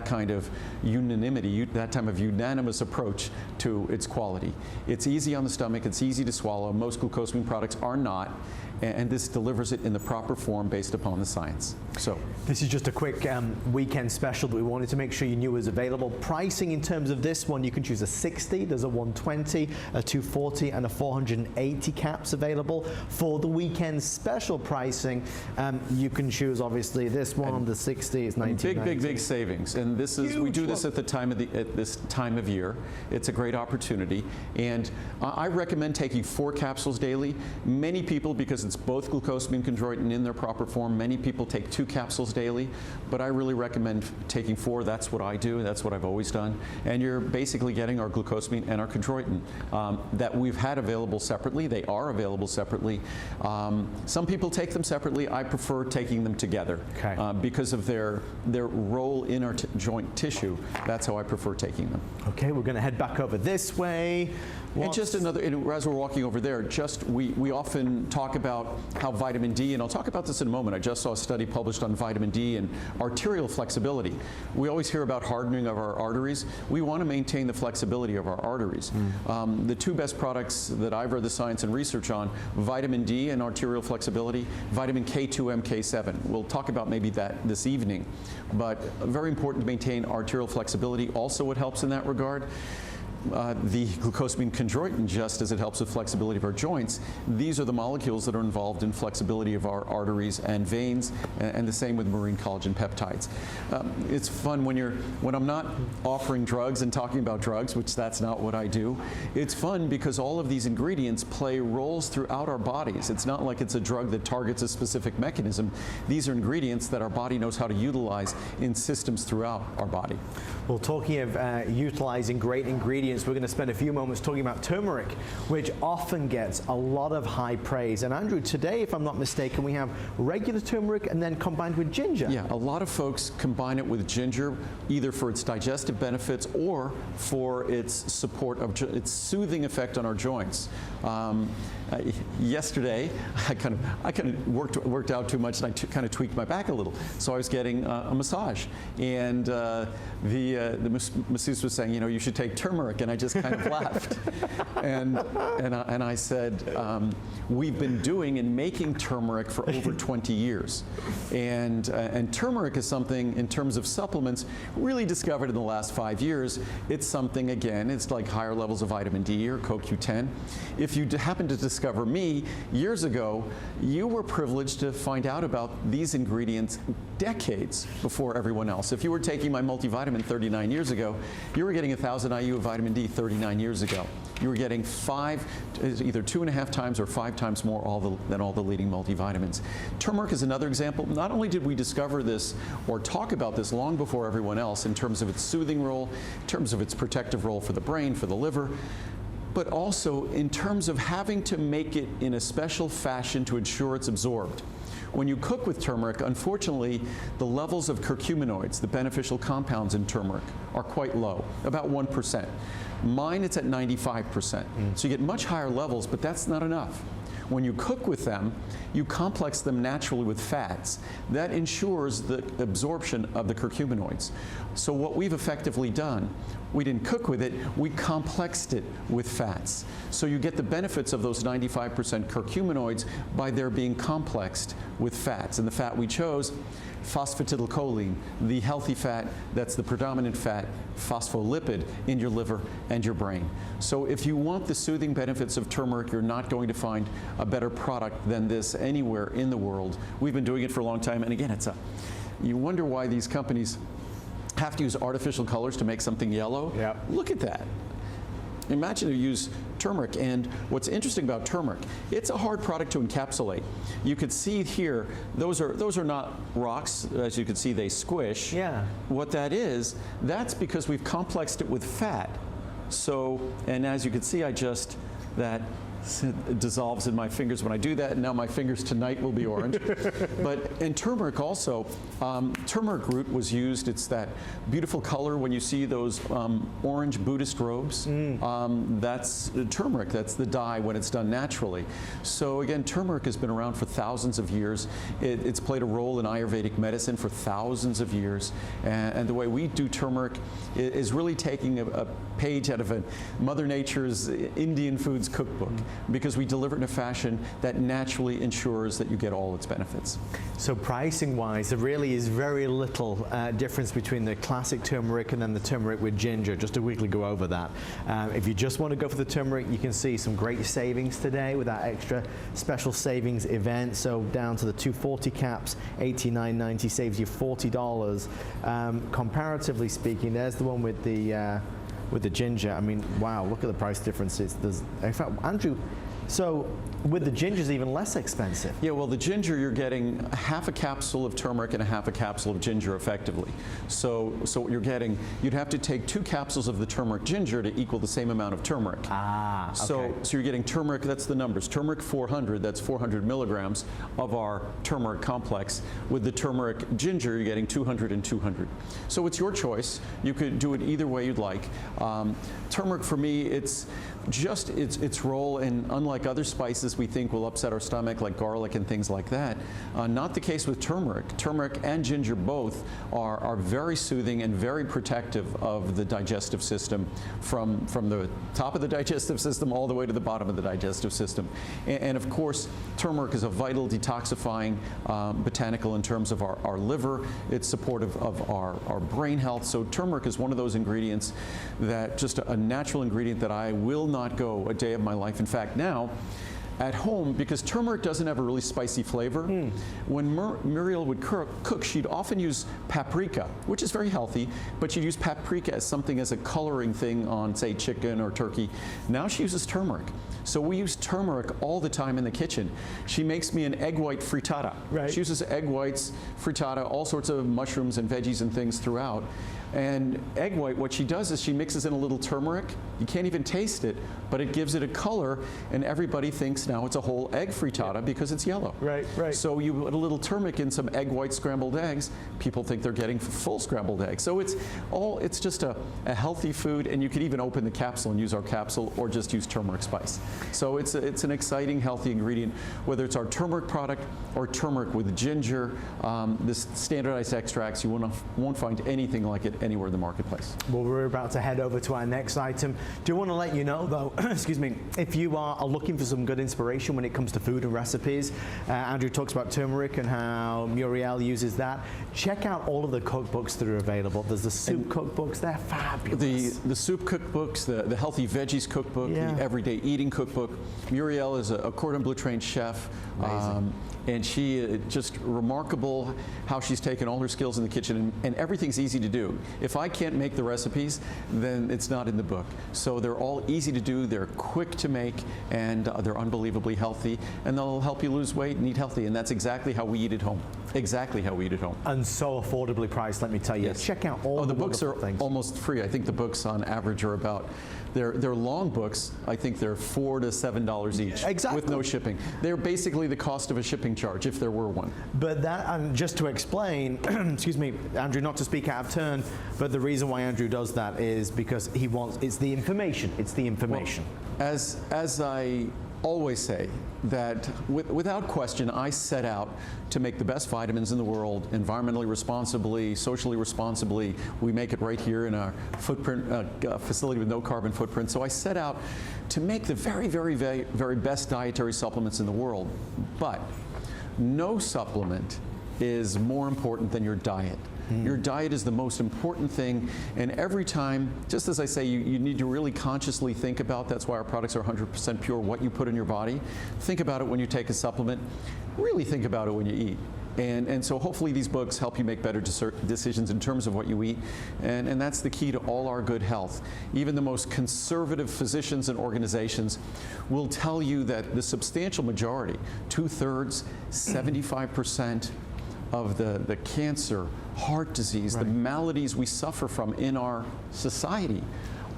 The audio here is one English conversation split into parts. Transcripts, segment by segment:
kind of unanimity, that time of unanimous approach to its quality. It's easy on the stomach, it's easy to swallow. Most glucosamine products are not, and this delivers it in the proper form based upon the science. So this is just a quick weekend special that we wanted to make sure you knew was available. Pricing in terms of this one, you can choose a 60, there's a 120, a 240, and a 480 caps available. For the weekend special pricing, you can choose obviously this one, and the 60 is $19.90. Big savings. And this is, we do this at this time of year. It's a great opportunity, and I recommend taking 4 capsules daily. Many people, because it's both glucosamine and chondroitin in their proper form, many people take 2 capsules daily, but I really recommend taking 4. That's what I do. That's what I've always done. And you're basically getting our glucosamine and our chondroitin that we've had available separately. They are available separately. Some people take them separately. I prefer taking them together because of their role in our joint tissue. That's how I prefer taking them. Okay, we're going to head back over this way. And just another, as we're walking over there, we often talk about how vitamin D, and I'll talk about this in a moment. I just saw a study published on vitamin D and arterial flexibility. We always hear about hardening of our arteries. We want to maintain the flexibility of our arteries. The 2 best products that I've read the science and research on, vitamin D and arterial flexibility, vitamin K2, MK7. We'll talk about maybe that this evening, but very important to maintain arterial flexibility. Also, it helps in that regard. The glucosamine chondroitin, just as it helps with flexibility of our joints, these are the molecules that are involved in flexibility of our arteries and veins, and the same with marine collagen peptides. It's fun when I'm not offering drugs and talking about drugs, which that's not what I do. It's fun because all of these ingredients play roles throughout our bodies. It's not like it's a drug that targets a specific mechanism. These are ingredients that our body knows how to utilize in systems throughout our body. Well, talking of utilizing great ingredients, we're going to spend a few moments talking about turmeric, which often gets a lot of high praise. And Andrew, today, if I'm not mistaken, we have regular turmeric and then combined with ginger. Yeah, a lot of folks combine it with ginger, either for its digestive benefits or for its support of its soothing effect on our joints. Yesterday, I kind of worked out too much, and I kind of tweaked my back a little. So I was getting a massage, and the masseuse was saying, you know, you should take turmeric, and I just kind of laughed. And I said, we've been doing and making turmeric for over 20 years. And turmeric is something, in terms of supplements, really discovered in the last 5 years. It's something, again, it's like higher levels of vitamin D or CoQ10. If you happen to discover me years ago, you were privileged to find out about these ingredients decades before everyone else. If you were taking my multivitamin 39 years ago, you were getting 1,000 IU of vitamin D 39 years ago. You were getting either 2.5 times or 5 times more than all the leading multivitamins. Turmeric is another example. Not only did we discover this or talk about this long before everyone else in terms of its soothing role, in terms of its protective role for the brain, for the liver, but also in terms of having to make it in a special fashion to ensure it's absorbed. When you cook with turmeric, unfortunately, the levels of curcuminoids, the beneficial compounds in turmeric, are quite low, about 1%. Mine, it's at 95%. So you get much higher levels, but that's not enough. When you cook with them, you complex them naturally with fats. That ensures the absorption of the curcuminoids. So what we've effectively done, we didn't cook with it, we complexed it with fats. So you get the benefits of those 95% curcuminoids by their being complexed with fats. And the fat we chose, phosphatidylcholine, the healthy fat that's the predominant fat, phospholipid in your liver and your brain. So if you want the soothing benefits of turmeric, you're not going to find a better product than this anywhere in the world. We've been doing it for a long time, and again, you wonder why these companies have to use artificial colors to make something yellow. Look at that. Imagine you use turmeric, and what's interesting about turmeric, it's a hard product to encapsulate. You could see here, those are not rocks. As you can see, they squish. What that is, that's because we've complexed it with fat. So, and as you can see, that dissolves in my fingers when I do that, and now my fingers tonight will be orange. But in turmeric also, turmeric root was used. It's that beautiful color when you see those orange Buddhist robes. That's turmeric. That's the dye when it's done naturally. So again, turmeric has been around for thousands of years. It's played a role in Ayurvedic medicine for thousands of years. And the way we do turmeric is really taking a page out of Mother Nature's Indian foods cookbook, because we deliver it in a fashion that naturally ensures that you get all its benefits. So pricing wise, there really is very little difference between the classic turmeric and then the turmeric with ginger, just to quickly go over that. If you just want to go for the turmeric, you can see some great savings today with that extra special savings event. So down to the 240 caps, $89.90 saves you $40. Comparatively speaking, there's the one with the ginger. I mean, wow, look at the price differences. In fact, Andrew, so with the ginger is even less expensive. Yeah, well, the ginger, you're getting half a capsule of turmeric and a half a capsule of ginger effectively. So what you're getting, you'd have to take 2 capsules of the turmeric ginger to equal the same amount of turmeric. Ah, okay. So you're getting turmeric, that's the numbers. Turmeric 400, that's 400 milligrams of our turmeric complex. With the turmeric ginger, you're getting 200 and 200. So it's your choice. You could do it either way you'd like. Turmeric for me, it's just its role, and unlike other spices we think will upset our stomach, like garlic and things like that, not the case with turmeric. Turmeric and ginger both are very soothing and very protective of the digestive system, from the top of the digestive system all the way to the bottom of the digestive system. And of course, turmeric is a vital detoxifying botanical in terms of our liver. It's supportive of our brain health. So turmeric is one of those ingredients that just a natural ingredient that I will not go a day of my life. In fact, now at home, because turmeric doesn't have a really spicy flavor, when Muriel would cook, she'd often use paprika, which is very healthy, but she'd use paprika as something as a coloring thing on, say, chicken or turkey. Now she uses turmeric. So we use turmeric all the time in the kitchen. She makes me an egg white frittata. Right. She uses egg whites, frittata, all sorts of mushrooms and veggies and things throughout. And egg white, what she does is she mixes in a little turmeric. You can't even taste it, but it gives it a color, and everybody thinks now it's a whole egg frittata because it's yellow. Right, right. So you put a little turmeric in some egg white scrambled eggs, people think they're getting full scrambled eggs. So it's just a healthy food, and you could even open the capsule and use our capsule, or just use turmeric spice. So it's an exciting, healthy ingredient, whether it's our turmeric product or turmeric with ginger, this standardized extracts. You won't find anything like it anywhere in the marketplace. Well, we're about to head over to our next item. Do want to let you know, though, excuse me, if you are looking for some good inspiration when it comes to food and recipes, Andrew talks about turmeric and how Muriel uses that. Check out all of the cookbooks that are available. There's the soup cookbooks, they're fabulous. The soup cookbooks, the healthy veggies cookbook, the everyday eating cookbook. Muriel is a cordon bleu trained chef. And she just remarkable how she's taken all her skills in the kitchen, and everything's easy to do. If I can't make the recipes, then it's not in the book. So they're all easy to do, they're quick to make, and they're unbelievably healthy, and they'll help you lose weight and eat healthy, and that's exactly how we eat at home. Exactly how we eat at home. And so affordably priced, let me tell you. Yes. Check out all the books are things. almost free. I think the books on average are about, they're long books. I think they're $4 to $7 each. Exactly. With no shipping. They're basically the cost of a shipping charge, if there were one. But that, and just to explain, excuse me, Andrew, not to speak out of turn, but the reason why Andrew does that is because he wants, it's the information. It's the information. Well, as I always say, that without question, I set out to make the best vitamins in the world, environmentally responsibly, socially responsibly. We make it right here in our footprint facility with no carbon footprint. So I set out to make the very, very, very, very best dietary supplements in the world. But no supplement is more important than your diet. Your diet is the most important thing, and every time, just as I say, you need to really consciously think about, that's why our products are 100% pure, what you put in your body. Think about it when you take a supplement. Really think about it when you eat. And so hopefully these books help you make better decisions in terms of what you eat, and that's the key to all our good health. Even the most conservative physicians and organizations will tell you that the substantial majority, 2/3, 75%, of the cancer, heart disease, the maladies we suffer from in our society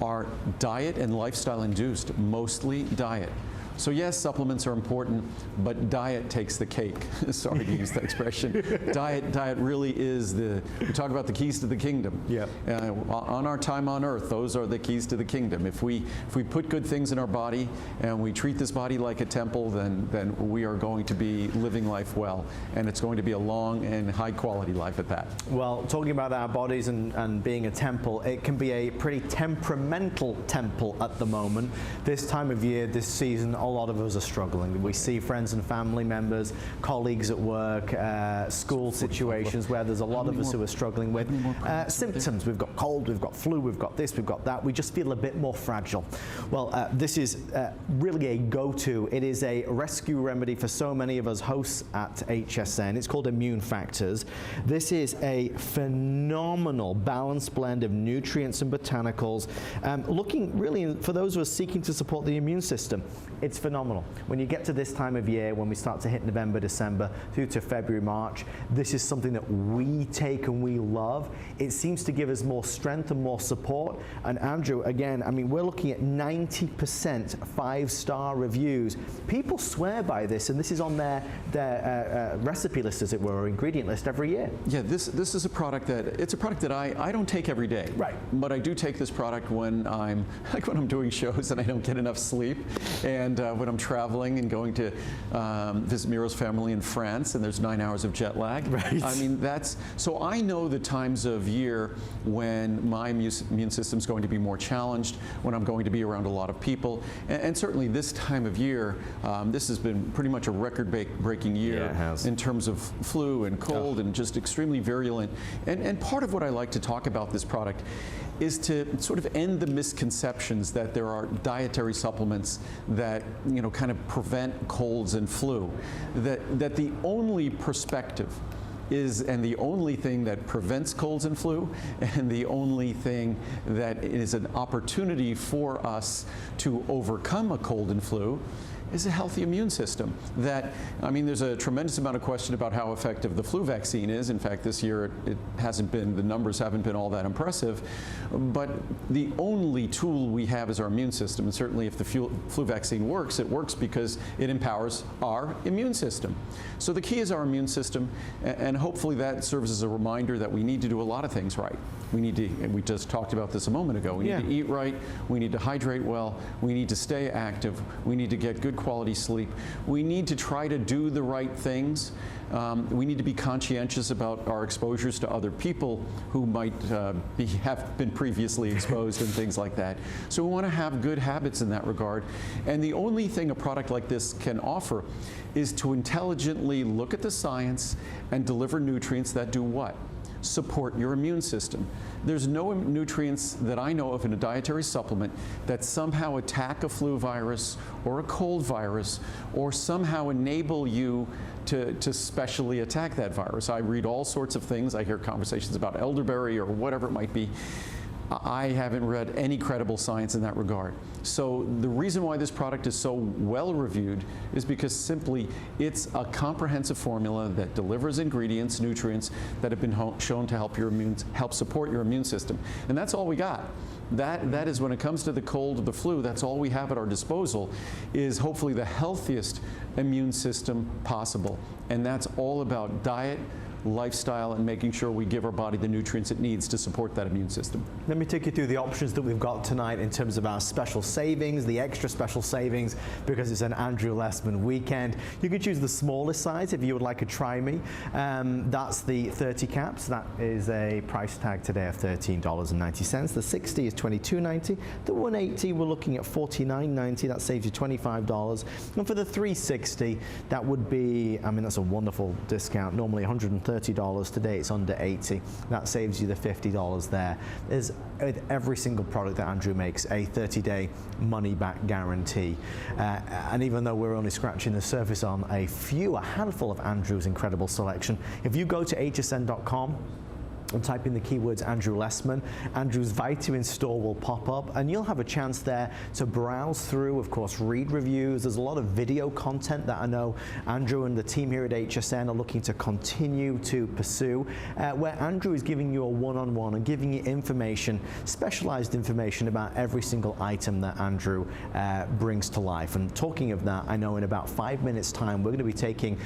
are diet and lifestyle induced, mostly diet. So yes, supplements are important, but diet takes the cake. Sorry to use that expression. Diet really is we talk about the keys to the kingdom. Yeah. On our time on earth, those are the keys to the kingdom. If we put good things in our body and we treat this body like a temple, then we are going to be living life well, and it's going to be a long and high quality life at that. Well, talking about our bodies and being a temple, it can be a pretty temperamental temple at the moment. This time of year, this season, a lot of us are struggling. We see friends and family members, colleagues at work, school situations where there's a lot of us who are struggling with symptoms. We've got cold, we've got flu, we've got this, we've got that. We just feel a bit more fragile. Well, this is really a go-to. It is a rescue remedy for so many of us hosts at HSN. It's called Immune Factors. This is a phenomenal balanced blend of nutrients and botanicals, looking really for those who are seeking to support the immune system. It's phenomenal. When you get to this time of year, when we start to hit November, December, through to February, March, this is something that we take and we love. It seems to give us more strength and more support. And Andrew, again, I mean, we're looking at 90% 5-star reviews. People swear by this, and this is on their recipe list, as it were, or ingredient list every year. Yeah, this is a product that I don't take every day. Right. But I do take this product when I'm doing shows and I don't get enough sleep, and when I'm traveling and going to visit Miro's family in France, and there's 9 hours of jet lag. Right. I mean, so I know the times of year when my immune system's going to be more challenged, when I'm going to be around a lot of people, and certainly this time of year, this has been pretty much a record-breaking year. Yeah, it has. In terms of flu and cold and just extremely virulent. And part of what I like to talk about this product is to sort of end the misconceptions that there are dietary supplements that, you know, kind of prevent colds and flu. That the only perspective is, and the only thing that prevents colds and flu, and the only thing that is an opportunity for us to overcome a cold and flu, is a healthy immune system. That, I mean, there's a tremendous amount of question about how effective the flu vaccine is. In fact, this year it hasn't been, the numbers haven't been all that impressive. But the only tool we have is our immune system. And certainly if the flu vaccine works, it works because it empowers our immune system. So the key is our immune system, and hopefully that serves as a reminder that we need to do a lot of things right. We need to, and we just talked about this a moment ago, we need to eat right, we need to hydrate well, we need to stay active, we need to get good quality sleep, we need to try to do the right things. We need to be conscientious about our exposures to other people who might have been previously exposed and things like that. So we want to have good habits in that regard. And the only thing a product like this can offer is to intelligently look at the science and deliver nutrients that do what? Support your immune system. There's no nutrients that I know of in a dietary supplement that somehow attack a flu virus or a cold virus or somehow enable you to specially attack that virus. I read all sorts of things. I hear conversations about elderberry or whatever it might be. I haven't read any credible science in that regard. So the reason why this product is so well reviewed is because simply it's a comprehensive formula that delivers ingredients, nutrients that have been shown to help support your immune system. And that's all we got. That is, when it comes to the cold or the flu, that's all we have at our disposal, is hopefully the healthiest immune system possible. And that's all about diet, lifestyle, and making sure we give our body the nutrients it needs to support that immune system. Let me take you through the options that we've got tonight in terms of our special savings, the extra special savings, because it's an Andrew Lessman weekend. You can choose the smallest size if you would like a Try Me. That's the 30 caps. That is a price tag today of $13.90. The 60 is $22.90. The 180, we're looking at $49.90. That saves you $25. And for the 360, that would be, I mean, that's a wonderful discount. Normally $130. Today it's under $80. That saves you the $50 there. There's, with every single product that Andrew makes, a 30-day money-back guarantee. And even though we're only scratching the surface on a handful of Andrew's incredible selection, if you go to hsn.com, and type in the keywords Andrew Lessman. Andrew's Vitamin store will pop up, and you'll have a chance there to browse through, of course, read reviews. There's a lot of video content that I know Andrew and the team here at HSN are looking to continue to pursue, where Andrew is giving you a one-on-one and giving you information, specialized information about every single item that Andrew brings to life. And talking of that, I know in about 5 minutes time we're going to be taking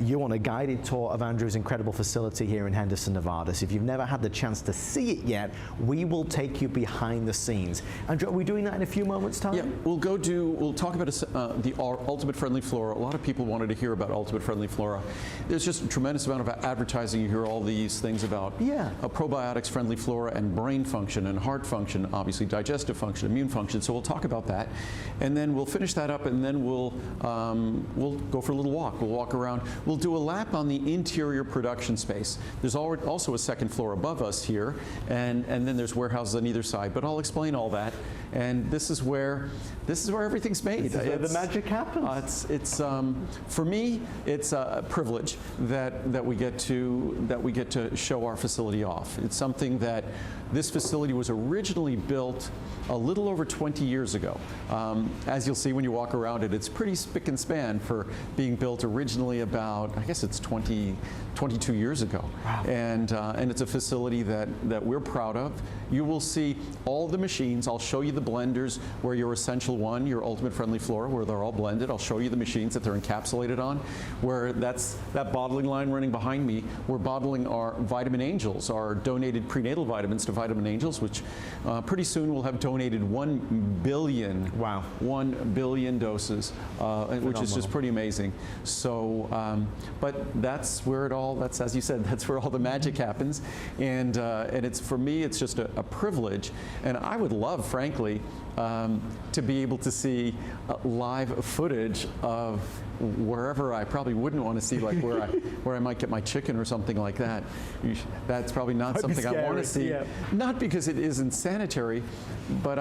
you on a guided tour of Andrew's incredible facility here in Henderson, Nevada. So if you've never had the chance to see it yet, we will take you behind the scenes. Andrew, are we doing that in a few moments time? Yeah, we'll talk about our Ultimate Friendly Flora. A lot of people wanted to hear about Ultimate Friendly Flora. There's just a tremendous amount of advertising. You hear all these things about probiotics, friendly flora, and brain function and heart function, obviously digestive function, immune function. So we'll talk about that, and then we'll finish that up, and then we'll go for a little walk. We'll walk around. We'll do a lap on the interior production space. There's also a second floor above us here, and then there's warehouses on either side. But I'll explain all that. And this is where everything's made. This is where the magic happens. For me, it's a privilege that we get to show our facility off. It's something that this facility was originally built a little over 20 years ago. As you'll see when you walk around it, it's pretty spick and span for being built originally about, I guess it's 22 years ago. Wow. And it's a facility that we're proud of. You will see all the machines. I'll show you the blenders where your Essential One, your Ultimate Friendly Flora, where they're all blended. I'll show you the machines that they're encapsulated on, where that's that bottling line running behind me. We're bottling our Vitamin Angels, our donated prenatal vitamins to Vitamin Angels, which pretty soon we'll have donated 1 billion. Wow. 1 billion doses, which is just pretty amazing. So, but that's where it all, that's, as you said, that's where all the magic happens. And it's, for me, it's just a privilege. And I would love, frankly, to be able to see live footage of wherever I probably wouldn't want to see, like where I might get my chicken or something like that. That's probably not something I want to see. Yeah. Not because it isn't sanitary, but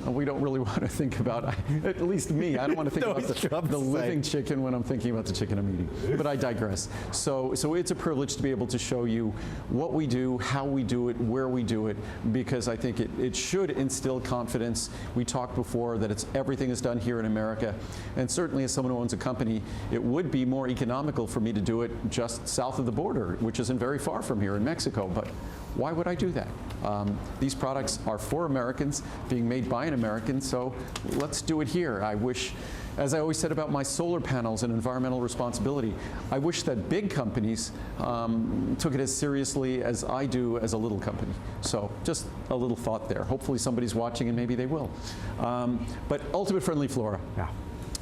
we don't really want to think about, at least me, I don't want to think about the living chicken when I'm thinking about the chicken I'm eating. But I digress. So it's a privilege to be able to show you what we do, how we do it, where we do it, because I think it should instill confidence. We talked before that everything is done here in America, and certainly as someone who owns a company, it would be more economical for me to do it just south of the border, which isn't very far from here in Mexico. But why would I do that? These products are for Americans, being made by an American, so let's do it here. I wish, as I always said about my solar panels and environmental responsibility, I wish that big companies took it as seriously as I do as a little company. So just a little thought there. Hopefully somebody's watching and maybe they will. But Ultimate Friendly Flora. Yeah.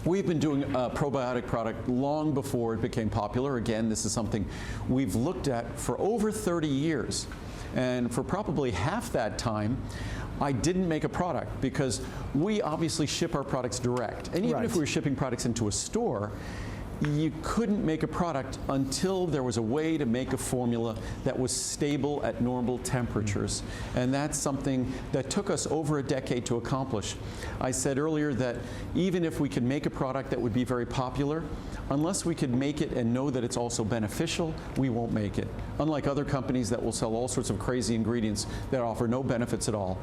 We've been doing a probiotic product long before it became popular. Again, this is something we've looked at for over 30 years. And for probably half that time, I didn't make a product because we obviously ship our products direct. And even if we were shipping products into a store, you couldn't make a product until there was a way to make a formula that was stable at normal temperatures. And that's something that took us over a decade to accomplish. I said earlier that even if we could make a product that would be very popular, unless we could make it and know that it's also beneficial, we won't make it. Unlike other companies that will sell all sorts of crazy ingredients that offer no benefits at all,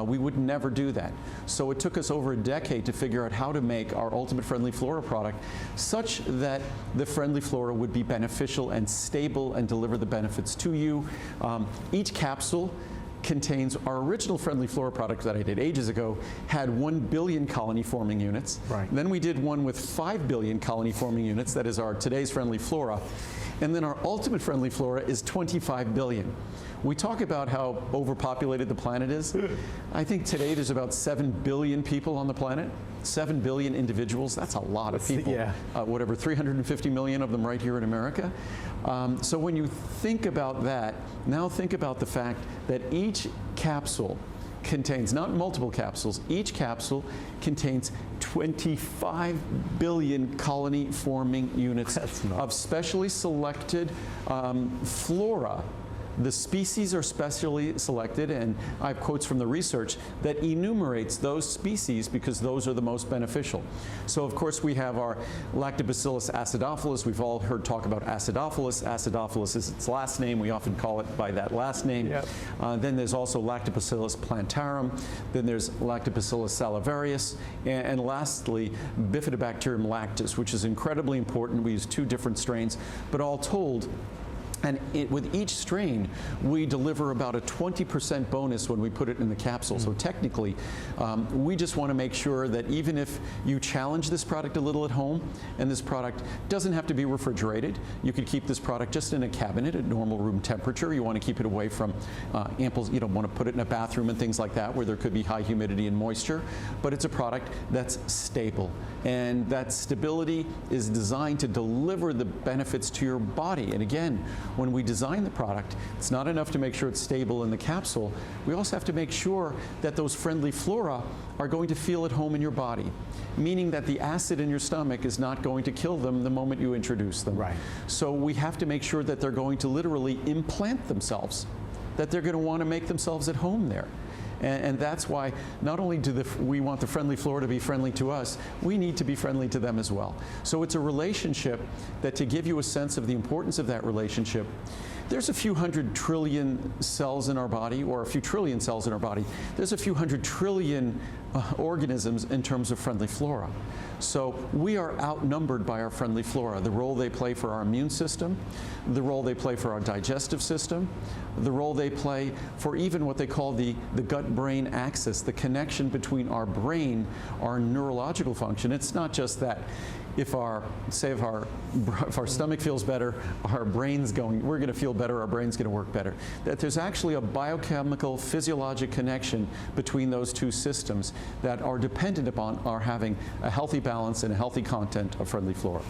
we would never do that. So it took us over a decade to figure out how to make our Ultimate Friendly Flora product such that the Friendly Flora would be beneficial and stable and deliver the benefits to you. Each capsule contains, our original Friendly Flora product that I did ages ago had 1 billion colony forming units. Right. Then we did one with 5 billion colony forming units, that is our today's Friendly Flora. And then our Ultimate Friendly Flora is 25 billion. We talk about how overpopulated the planet is. I think today there's about 7 billion people on the planet. 7 billion individuals, that's a lot of people. Yeah. Whatever, 350 million of them right here in America. So when you think about that, now think about the fact that each capsule contains, not multiple capsules, each capsule contains 25 billion colony forming units of specially selected flora The species are specially selected, and I have quotes from the research that enumerates those species because those are the most beneficial. So of course we have our Lactobacillus acidophilus. We've all heard talk about acidophilus. Acidophilus is its last name. We often call it by that last name. Yep. Then there's also Lactobacillus plantarum. Then there's Lactobacillus salivarius. And lastly, Bifidobacterium lactis, which is incredibly important. We use 2 different strains, but all told, and with each strain, we deliver about a 20% bonus when we put it in the capsule. So technically, we just want to make sure that even if you challenge this product a little at home, and this product doesn't have to be refrigerated, you could keep this product just in a cabinet at normal room temperature. You want to keep it away from ample, you don't want to put it in a bathroom and things like that where there could be high humidity and moisture. But it's a product that's stable. And that stability is designed to deliver the benefits to your body. And again, when we design the product, it's not enough to make sure it's stable in the capsule. We also have to make sure that those friendly flora are going to feel at home in your body, meaning that the acid in your stomach is not going to kill them the moment you introduce them. Right. So we have to make sure that they're going to literally implant themselves, that they're going to want to make themselves at home there. And that's why not only do we want the friendly flora to be friendly to us, we need to be friendly to them as well. So it's a relationship that, to give you a sense of the importance of that relationship, there's a few 100 trillion cells in our body, or a few trillion cells in our body. There's a few 100 trillion organisms in terms of friendly flora. So we are outnumbered by our friendly flora, the role they play for our immune system, the role they play for our digestive system, the role they play for even what they call the gut-brain axis, the connection between our brain, our neurological function. It's not just that if our stomach feels better, our brain's we're going to feel better, our brain's going to work better. That there's actually a biochemical, physiologic connection between those 2 systems that are dependent upon our having a healthy balance and a healthy content of friendly flora.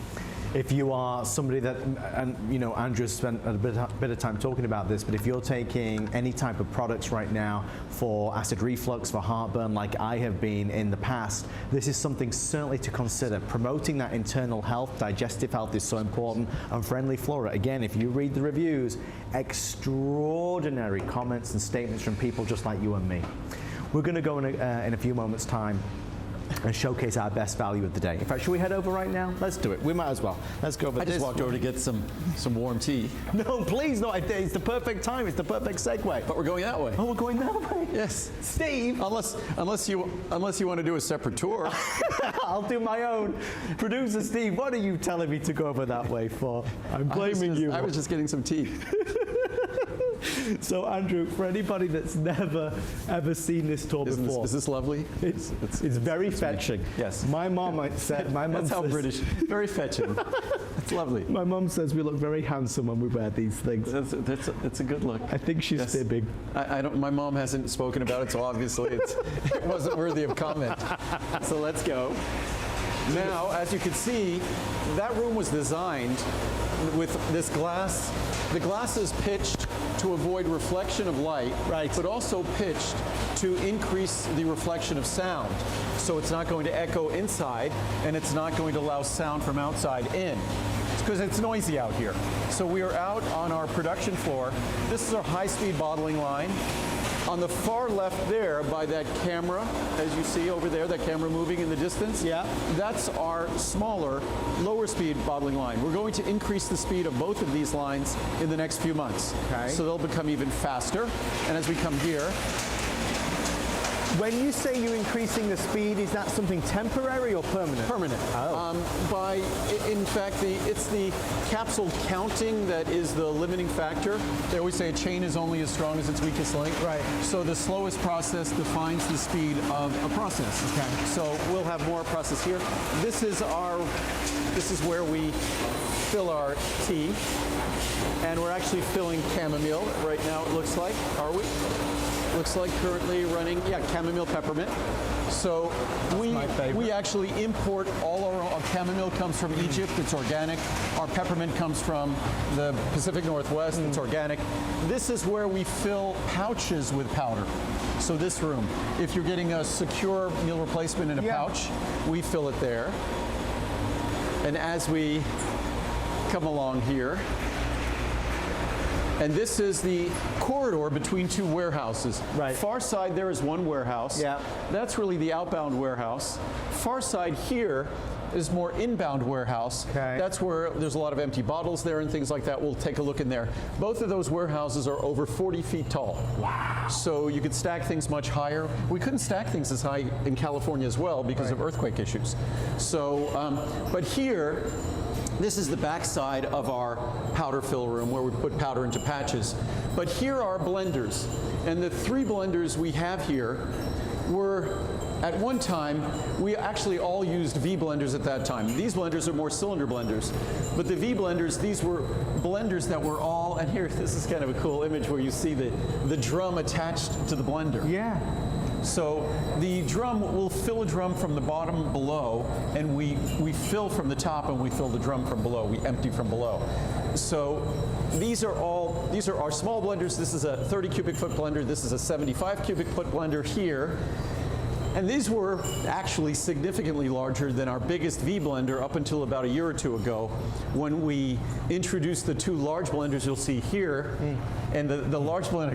If you are somebody that, and you know, Andrew spent a bit of time talking about this, but if you're taking any type of products right now for acid reflux, for heartburn, like I have been in the past, this is something certainly to consider. Promoting that internal health, digestive health is so important, and friendly flora. Again, if you read the reviews, extraordinary comments and statements from people just like you and me. We're going to go in a few moments' time and showcase our best value of the day. In fact, should we head over right now? Let's do it. We might as well. Let's go over I this. just walked over to get some warm tea. No, please, no. It's the perfect time. It's the perfect segue. But we're going that way. Oh, we're going that way? Yes. Steve. Unless you want to do a separate tour. I'll do my own. Producer Steve, what are you telling me to go over that way for? I'm blaming you. I was just getting some tea. So Andrew, for anybody that's never ever seen this tour before, is this lovely? It's very fetching. Yes. My mom said. My mom That's how says, British. Very fetching. It's lovely. My mom says we look very handsome when we wear these things. That's a good look. I think she's fibbing. I don't. My mom hasn't spoken about it, so obviously it wasn't worthy of comment. So let's go. Now, as you can see, that room was designed with this glass. The glass is pitched to avoid reflection of light, right, but also pitched to increase the reflection of sound. So it's not going to echo inside, and it's not going to allow sound from outside in. It's because it's noisy out here. So we are out on our production floor. This is our high-speed bottling line. On the far left there, by that camera, as you see over there, that camera moving in the distance, yeah, that's our smaller, lower speed bottling line. We're going to increase the speed of both of these lines in the next few months. Okay. So they'll become even faster. And as we come here, when you say you're increasing the speed, is that something temporary or permanent? Permanent. Oh. In fact, it's the capsule counting that is the limiting factor. They always say a chain is only as strong as its weakest link. Right. So the slowest process defines the speed of a process. Okay. So we'll have more process here. This is where we fill our tea. And we're actually filling chamomile right now, it looks like. Are we? Looks like currently running, chamomile peppermint. So we actually import all our chamomile comes from Egypt, it's organic. Our peppermint comes from the Pacific Northwest, it's organic. This is where we fill pouches with powder. So this room, if you're getting a secure meal replacement in a pouch, we fill it there. And as we come along here, And this is the corridor between two warehouses. Right. Far side there is one warehouse. Yeah. That's really the outbound warehouse. Far side here is more inbound warehouse. Okay. That's where there's a lot of empty bottles there and things like that. We'll take a look in there. Both of those warehouses are over 40 feet tall. Wow. So you could stack things much higher. We couldn't stack things as high in California as well because of earthquake issues. So, but here, this is the back side of our powder fill room where we put powder into patches. But here are blenders. And the 3 blenders we have here were, at one time, we actually all used V blenders at that time. These blenders are more cylinder blenders. But the V blenders, these were blenders that were all, and here, this is kind of a cool image where you see the drum attached to the blender. Yeah. So the drum, we'll fill a drum from the bottom below, and we fill from the top, and we fill the drum from below. We empty from below. So these are our small blenders. This is a 30 cubic foot blender. This is a 75 cubic foot blender here. And these were actually significantly larger than our biggest V blender up until about a year or two ago when we introduced the 2 large blenders you'll see here. And the large blender,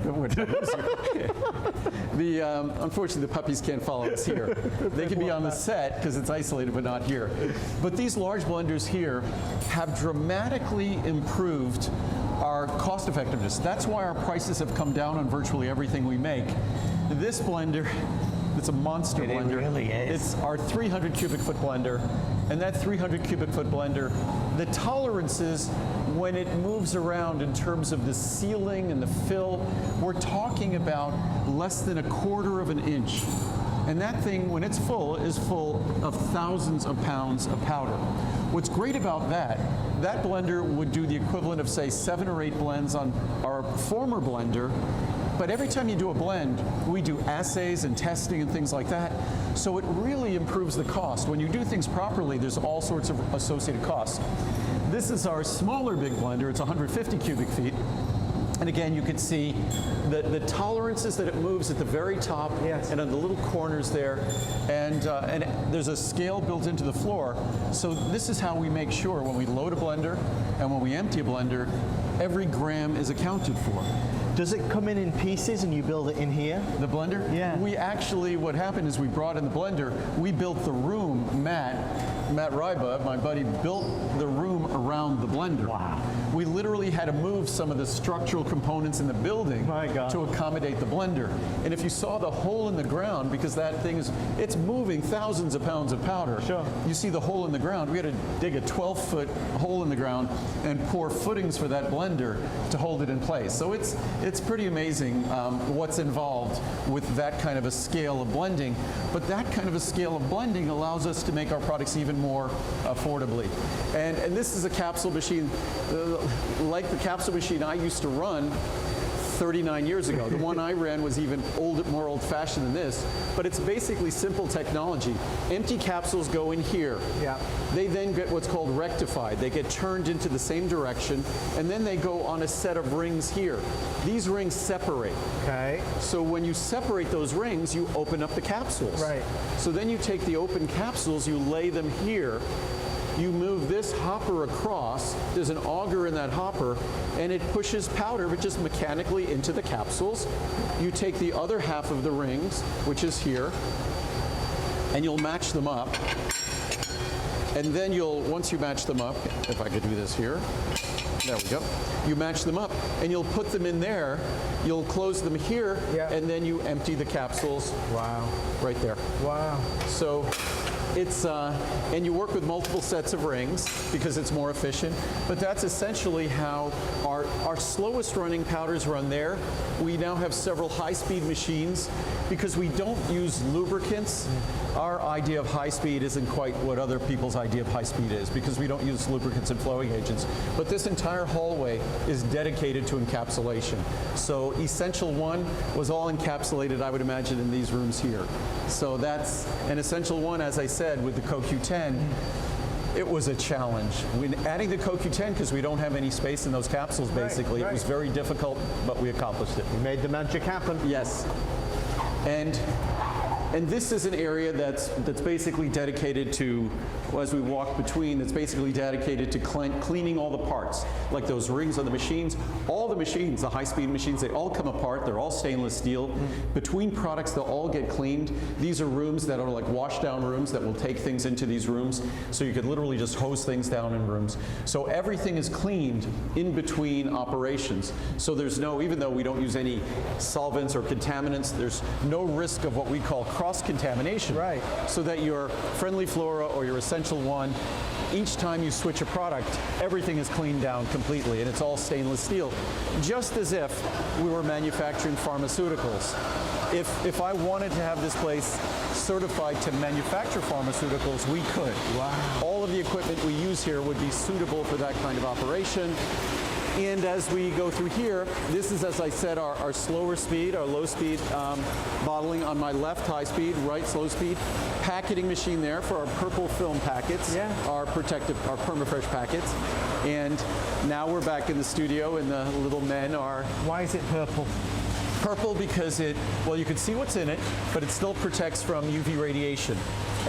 unfortunately the puppies can't follow us here. They can be on the set because it's isolated but not here. But these large blenders here have dramatically improved our cost effectiveness. That's why our prices have come down on virtually everything we make. This blender, it's a monster blender. It really is. It's our 300 cubic foot blender. And that 300 cubic foot blender, the tolerances when it moves around in terms of the sealing and the fill, we're talking about less than 1/4 of an inch. And that thing, when it's full, is full of thousands of pounds of powder. What's great about that blender would do the equivalent of, say, 7 or 8 blends on our former blender. But every time you do a blend, we do assays and testing and things like that. So it really improves the cost. When you do things properly, there's all sorts of associated costs. This is our smaller big blender. It's 150 cubic feet. And again, you can see the tolerances that it moves at the very top and on the little corners there. And there's a scale built into the floor. So this is how we make sure when we load a blender and when we empty a blender, every gram is accounted for. Does it come in pieces and you build it in here? The blender? Yeah. We actually, what happened is we brought in the blender, we built the room, Matt Ryba, my buddy, built the room around the blender. Wow. We literally had to move some of the structural components in the building to accommodate the blender. And if you saw the hole in the ground, because that thing it's moving thousands of pounds of powder. Sure. You see the hole in the ground. We had to dig a 12-foot hole in the ground and pour footings for that blender to hold it in place. So it's pretty amazing what's involved with that kind of a scale of blending. But that kind of a scale of blending allows us to make our products even more affordably. And this is a capsule machine, like the capsule machine I used to run 39 years ago. The one I ran was even more old-fashioned than this, but it's basically simple technology. Empty capsules go in here. Yeah. They then get what's called rectified. They get turned into the same direction, and then they go on a set of rings here. These rings separate. Okay. So when you separate those rings, you open up the capsules. Right. So then you take the open capsules, you lay them here, you move this hopper across, there's an auger in that hopper, and it pushes powder, but just mechanically into the capsules. You take the other half of the rings, which is here, and you'll match them up. And then once you match them up, if I could do this here, there we go. You match them up, and you'll put them in there, you'll close them here, and then you empty the capsules right there. Wow. So it's, and you work with multiple sets of rings because it's more efficient, but that's essentially how our slowest running powders run there. We now have several high-speed machines because we don't use lubricants. Our idea of high speed isn't quite what other people's idea of high speed is because we don't use lubricants and flowing agents. But this entire hallway is dedicated to encapsulation. So Essential 1 was all encapsulated, I would imagine, in these rooms here. So that's an Essential 1, as I said, with the CoQ10. It was a challenge. When adding the CoQ10, because we don't have any space in those capsules, basically, it was very difficult, but we accomplished it. You made the magic happen. Yes. And And this is an area that's basically dedicated to, as we walk between, that's basically dedicated to cleaning all the parts, like those rings on the machines. All the machines, the high-speed machines, they all come apart. They're all stainless steel. Between products, they'll all get cleaned. These are rooms that are like wash-down rooms that will take things into these rooms. So you could literally just hose things down in rooms. So everything is cleaned in between operations. So there's no, even though we don't use any solvents or contaminants, there's no risk of what we call cross-contamination. Right. So that your Friendly Flora or your Essential One, each time you switch a product, everything is cleaned down completely, and it's all stainless steel, just as if we were manufacturing pharmaceuticals. If I wanted to have this place certified to manufacture pharmaceuticals, we could. Wow. All of the equipment we use here would be suitable for that kind of operation. And as we go through here, this is, as I said, our slower speed, our low speed bottling. On my left, high speed, right, slow speed. Packaging machine there for our purple film packets, our PermaFresh packets. And now we're back in the studio, and the little men are... Why is it purple? Purple because well, you can see what's in it, but it still protects from UV radiation.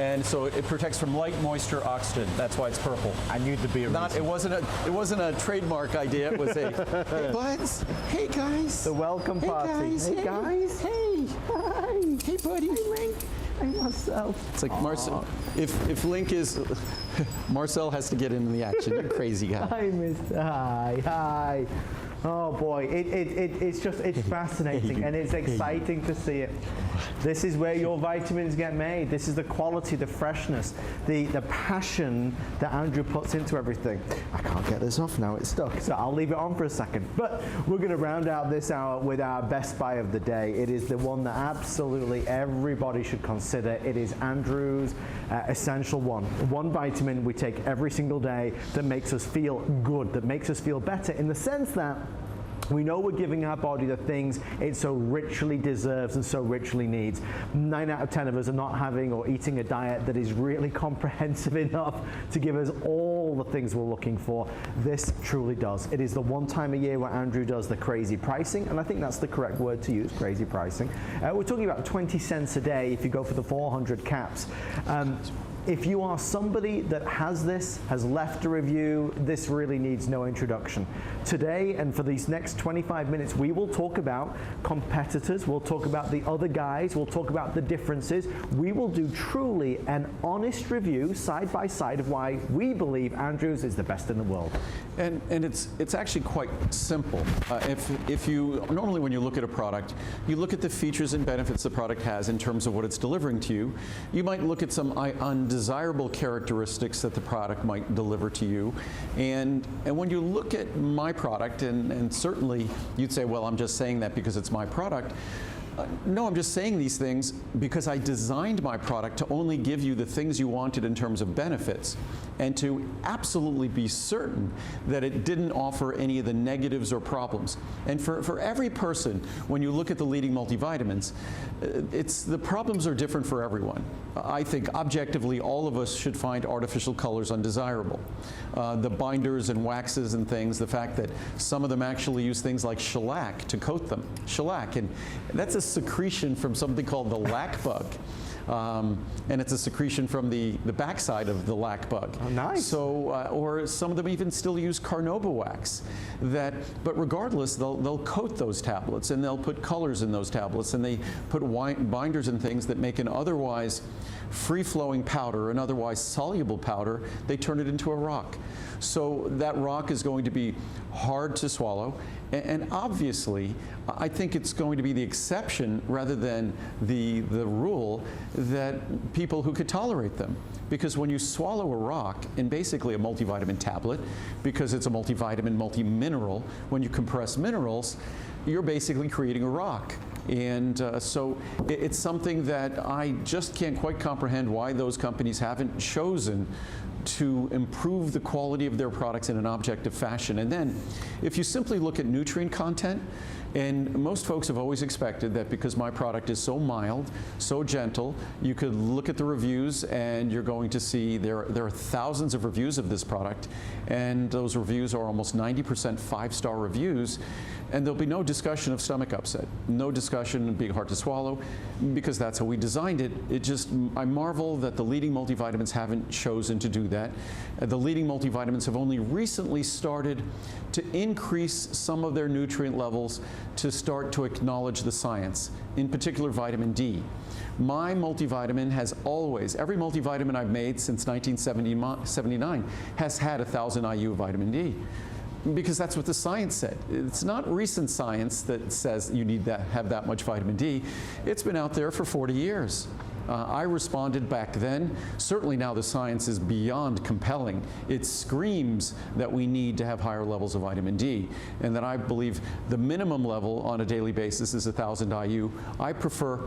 And so it protects from light, moisture, oxygen. That's why it's purple. I knew there'd be a reason. It wasn't a trademark idea. It was a, hey buds, hey guys. The welcome party. Hey guys, hey, hi, hey buddy. Hey Link. Hey Marcel. It's like Marcel. If Link is, Marcel has to get in the action. You're a crazy guy. Hi, Mr. Hi. Oh boy, it's fascinating and it's exciting to see it. This is where your vitamins get made. This is the quality, the freshness, the passion that Andrew puts into everything. I can't get this off now, it's stuck, so I'll leave it on for a second. But we're going to round out this hour with our best buy of the day. It is the one that absolutely everybody should consider. It is Andrew's Essential One. One vitamin we take every single day that makes us feel good, that makes us feel better, in the sense that we know we're giving our body the things it so richly deserves and so richly needs. 9 out of 10 of us are not having or eating a diet that is really comprehensive enough to give us all the things we're looking for. This truly does. It is the one time a year where Andrew does the crazy pricing, and I think that's the correct word to use, crazy pricing. We're talking about 20 cents a day if you go for the 400 caps. If you are somebody that has this, has left a review, this really needs no introduction. Today, and for these next 25 minutes, we will talk about competitors, we'll talk about the other guys, we'll talk about the differences. We will do truly an honest review, side by side, of why we believe Andrews is the best in the world. And it's actually quite simple. If you, normally when you look at a product, you look at the features and benefits the product has in terms of what it's delivering to you. You might look at some undesirable characteristics that the product might deliver to you. And when you look at my product, and certainly you'd say, well, I'm just saying that because it's my product. No, I'm just saying these things because I designed my product to only give you the things you wanted in terms of benefits, and to absolutely be certain that it didn't offer any of the negatives or problems. And for every person, when you look at the leading multivitamins, the problems are different for everyone. I think objectively all of us should find artificial colors undesirable. The binders and waxes and things, the fact that some of them actually use things like shellac to coat them. Shellac, and that's a secretion from something called the lac bug. And it's a secretion from the backside of the lac bug. Oh, nice. So, or some of them even still use carnauba wax. But regardless, they'll coat those tablets, and they'll put colors in those tablets, and they put binders and things that make an otherwise free-flowing powder, an otherwise soluble powder, they turn it into a rock. So that rock is going to be hard to swallow, and obviously, I think it's going to be the exception rather than the rule that people who could tolerate them. Because when you swallow a rock, and basically a multivitamin tablet, because it's a multivitamin, multi-mineral, when you compress minerals, you're basically creating a rock. And so it's something that I just can't quite comprehend why those companies haven't chosen to improve the quality of their products in an objective fashion. And then, if you simply look at nutrient content, and most folks have always expected that because my product is so mild, so gentle, you could look at the reviews and you're going to see there are thousands of reviews of this product, and those reviews are almost 90% 5-star reviews. And there'll be no discussion of stomach upset, no discussion of being hard to swallow, because that's how we designed it. I marvel that the leading multivitamins haven't chosen to do that. The leading multivitamins have only recently started to increase some of their nutrient levels to start to acknowledge the science, in particular vitamin D. My multivitamin has always, every multivitamin I've made since 1979 has had 1,000 IU of vitamin D, because that's what the science said. It's not recent science that says you need to have that much vitamin D. It's been out there for 40 years. I responded back then. Certainly now the science is beyond compelling. It screams that we need to have higher levels of vitamin D, and that I believe the minimum level on a daily basis is 1,000 IU. I prefer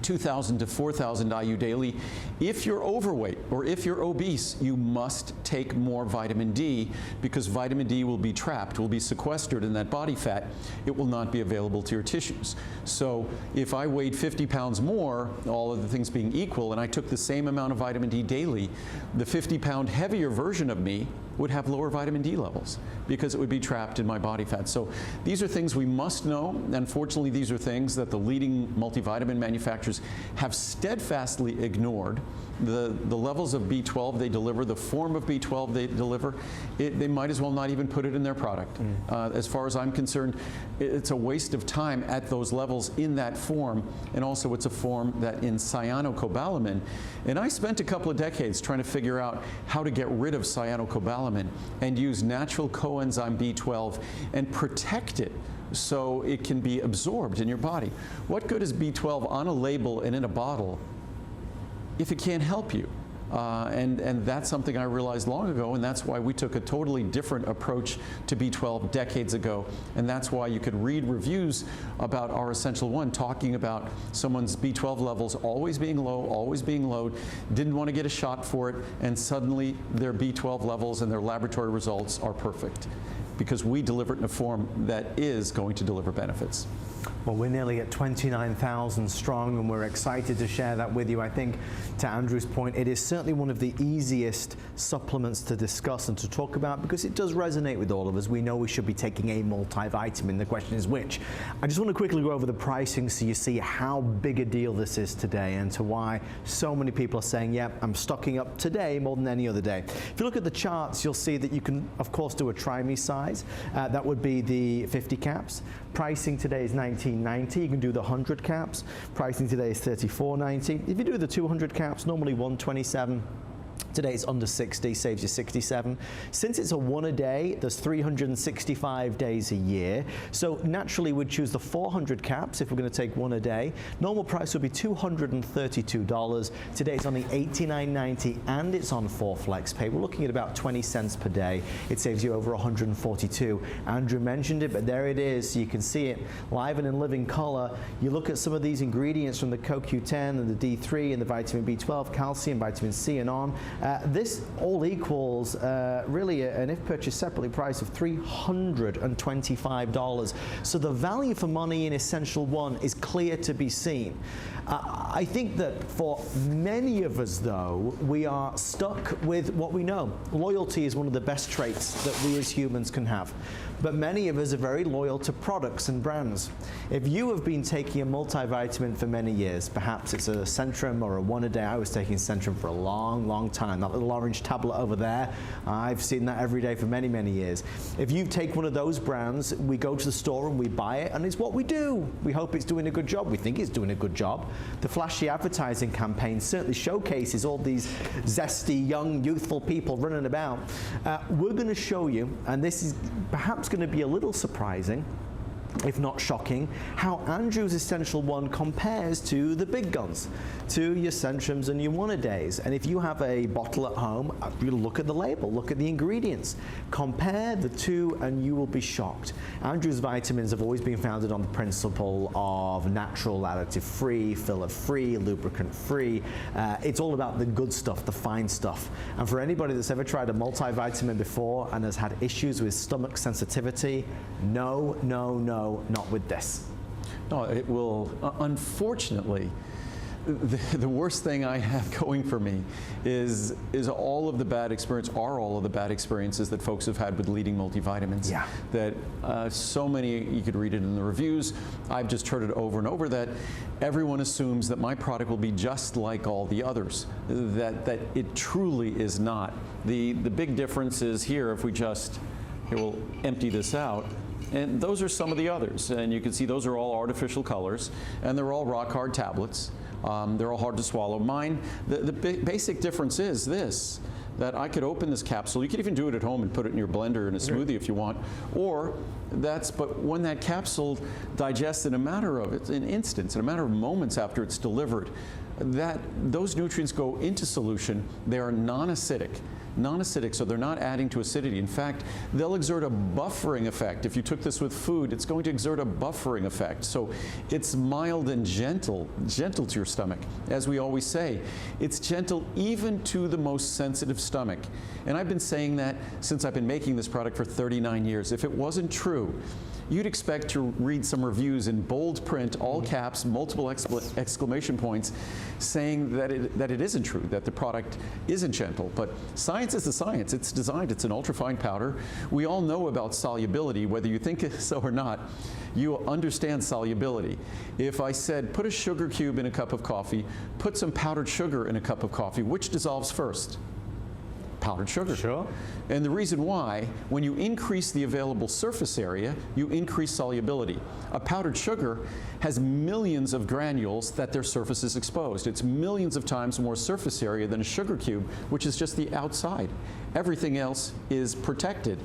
2,000 to 4,000 IU daily. If you're overweight or if you're obese, you must take more vitamin D, because vitamin D will be trapped, will be sequestered in that body fat. It will not be available to your tissues. So if I weighed 50 pounds more, all of the things being equal, and I took the same amount of vitamin D daily, the 50-pound heavier version of me would have lower vitamin D levels, because it would be trapped in my body fat. So these are things we must know. Unfortunately, these are things that the leading multivitamin manufacturers have steadfastly ignored. The levels of B12 they deliver, the form of B12 they deliver, they might as well not even put it in their product. As far as I'm concerned, it's a waste of time at those levels in that form, and also it's a form that in cyanocobalamin. And I spent a couple of decades trying to figure out how to get rid of cyanocobalamin and use natural coenzyme B12 and protect it so it can be absorbed in your body. What good is B12 on a label and in a bottle if it can't help you? And that's something I realized long ago, and that's why we took a totally different approach to B12 decades ago. And that's why you could read reviews about our Essential One talking about someone's B12 levels always being low, didn't want to get a shot for it, and suddenly their B12 levels and their laboratory results are perfect, because we deliver it in a form that is going to deliver benefits. Well, we're nearly at 29,000 strong, and we're excited to share that with you. I think, to Andrew's point, it is certainly one of the easiest supplements to discuss and to talk about, because it does resonate with all of us. We know we should be taking a multivitamin. The question is which. I just want to quickly go over the pricing so you see how big a deal this is today, and to why so many people are saying, yep, I'm stocking up today more than any other day. If you look at the charts, you'll see that you can, of course, do a try me size. That would be the 50 caps. Pricing today is $19.90. You can do the 100 caps. Pricing today is $34.90. If you do the 200 caps, normally $127. Today it's under 60, saves you 67. Since it's a one a day, there's 365 days a year. So naturally we'd choose the 400 caps if we're going to take one a day. Normal price would be $232. Today it's only $89.90, and it's on 4 flex pay. We're looking at about 20 cents per day. It saves you over 142. Andrew mentioned it, but there it is. You can see it live and in living color. You look at some of these ingredients from the CoQ10 and the D3 and the vitamin B12, calcium, vitamin C, and on. This all equals really an if purchased separately price of $325. So the value for money in Essential One is clear to be seen. I think that for many of us, though, we are stuck with what we know. Loyalty is one of the best traits that we as humans can have. But many of us are very loyal to products and brands. If you have been taking a multivitamin for many years, perhaps it's a Centrum or a one a day. I was taking Centrum for a long, long time. That little orange tablet over there, I've seen that every day for many, many years. If you take one of those brands, we go to the store and we buy it, and it's what we do. We hope it's doing a good job. We think it's doing a good job. The flashy advertising campaign certainly showcases all these zesty, young, youthful people running about. We're going to show you, and this is perhaps going to be a little surprising, if not shocking, how Andrew's Essential One compares to the big guns, to your Centrums and your one-a-days. And if you have a bottle at home, you look at the label, look at the ingredients, compare the two, and you will be shocked. Andrew's vitamins have always been founded on the principle of natural, additive-free, filler-free, lubricant-free. It's all about the good stuff, the fine stuff. And for anybody that's ever tried a multivitamin before and has had issues with stomach sensitivity, no, not with this. No, it will, unfortunately, the worst thing I have going for me is all of the bad experiences that folks have had with leading multivitamins. Yeah. That so many, you could read it in the reviews, I've just heard it over and over, that everyone assumes that my product will be just like all the others, that it truly is not. The big difference is here, if we just, here we'll empty this out, and those are some of the others, and you can see those are all artificial colors, and they're all rock hard tablets. They're all hard to swallow. Mine, the basic difference is this, that I could open this capsule. You could even do it at home and put it in your blender in a smoothie if you want. But when that capsule digests in a matter of an instance, in a matter of moments after it's delivered, those nutrients go into solution. They are non-acidic, so they're not adding to acidity. In fact, they'll exert a buffering effect. If you took this with food, it's going to exert a buffering effect. So it's mild and gentle to your stomach. As we always say, it's gentle even to the most sensitive stomach. And I've been saying that since I've been making this product for 39 years. If it wasn't true, you'd expect to read some reviews in bold print, all caps, multiple exclamation points, saying that it isn't true, that the product isn't gentle. But science is the science. It's designed. It's an ultrafine powder. We all know about solubility, whether you think so or not. You understand solubility. If I said, put a sugar cube in a cup of coffee, put some powdered sugar in a cup of coffee, which dissolves first? Powdered sugar. Sure. And the reason why, when you increase the available surface area, you increase solubility. A powdered sugar has millions of granules that their surface is exposed. It's millions of times more surface area than a sugar cube, which is just the outside. Everything else is protected.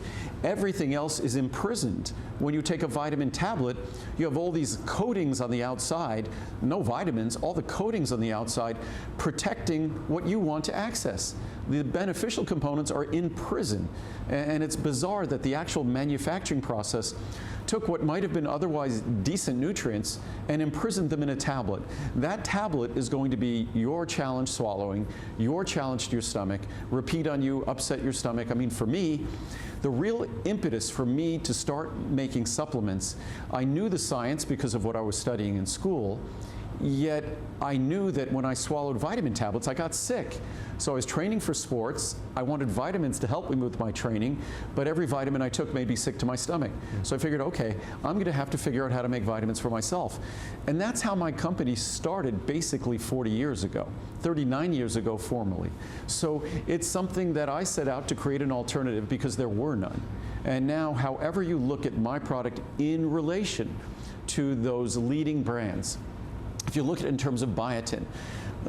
Everything else is imprisoned. When you take a vitamin tablet, you have all these coatings on the outside, no vitamins, all the coatings on the outside protecting what you want to access. The beneficial components are in prison. And it's bizarre that the actual manufacturing process took what might have been otherwise decent nutrients and imprisoned them in a tablet. That tablet is going to be your challenge swallowing, your challenge to your stomach, repeat on you, upset your stomach. I mean, for me, the real impetus for me to start making supplements, I knew the science because of what I was studying in school, yet I knew that when I swallowed vitamin tablets, I got sick. So I was training for sports. I wanted vitamins to help me with my training, but every vitamin I took made me sick to my stomach. So I figured, okay, I'm going to have to figure out how to make vitamins for myself. And that's how my company started basically 40 years ago, 39 years ago formally. So it's something that I set out to create an alternative because there were none. And now, however you look at my product in relation to those leading brands, if you look at it in terms of biotin,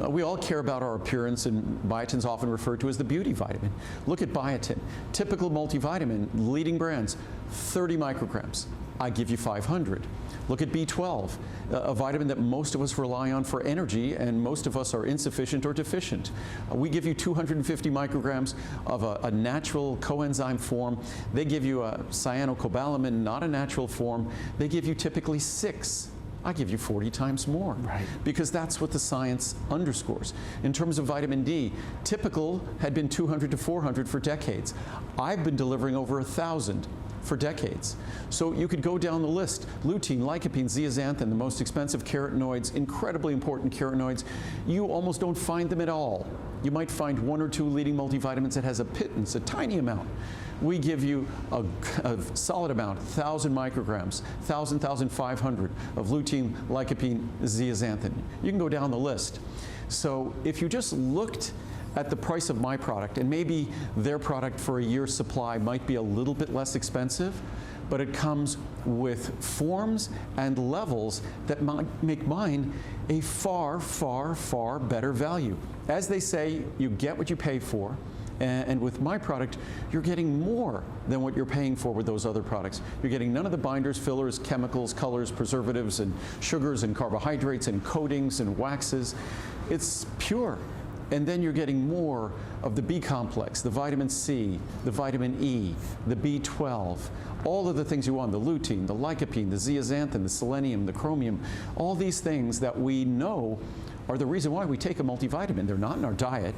we all care about our appearance, and biotin is often referred to as the beauty vitamin. Look at biotin. Typical multivitamin, leading brands, 30 micrograms. I give you 500. Look at B12, a vitamin that most of us rely on for energy, and most of us are insufficient or deficient. We give you 250 micrograms of a natural coenzyme form. They give you a cyanocobalamin, not a natural form. They give you typically 6. I give you 40 times more, right? Because that's what the science underscores. In terms of vitamin D, typical had been 200 to 400 for decades. I've been delivering over 1,000 for decades. So you could go down the list. Lutein, lycopene, zeaxanthin, the most expensive carotenoids, incredibly important carotenoids. You almost don't find them at all. You might find 1 or 2 leading multivitamins that has a pittance, a tiny amount. We give you a solid amount, 1,000 micrograms, 1,000, 1,500 of lutein, lycopene, zeaxanthin. You can go down the list. So if you just looked at the price of my product, and maybe their product for a year's supply might be a little bit less expensive, but it comes with forms and levels that make mine a far, far, far better value. As they say, you get what you pay for. And with my product, you're getting more than what you're paying for with those other products. You're getting none of the binders, fillers, chemicals, colors, preservatives, and sugars, and carbohydrates, and coatings, and waxes. It's pure. And then you're getting more of the B complex, the vitamin C, the vitamin E, the B12, all of the things you want, the lutein, the lycopene, the zeaxanthin, the selenium, the chromium, all these things that we know are the reason why we take a multivitamin. They're not in our diet.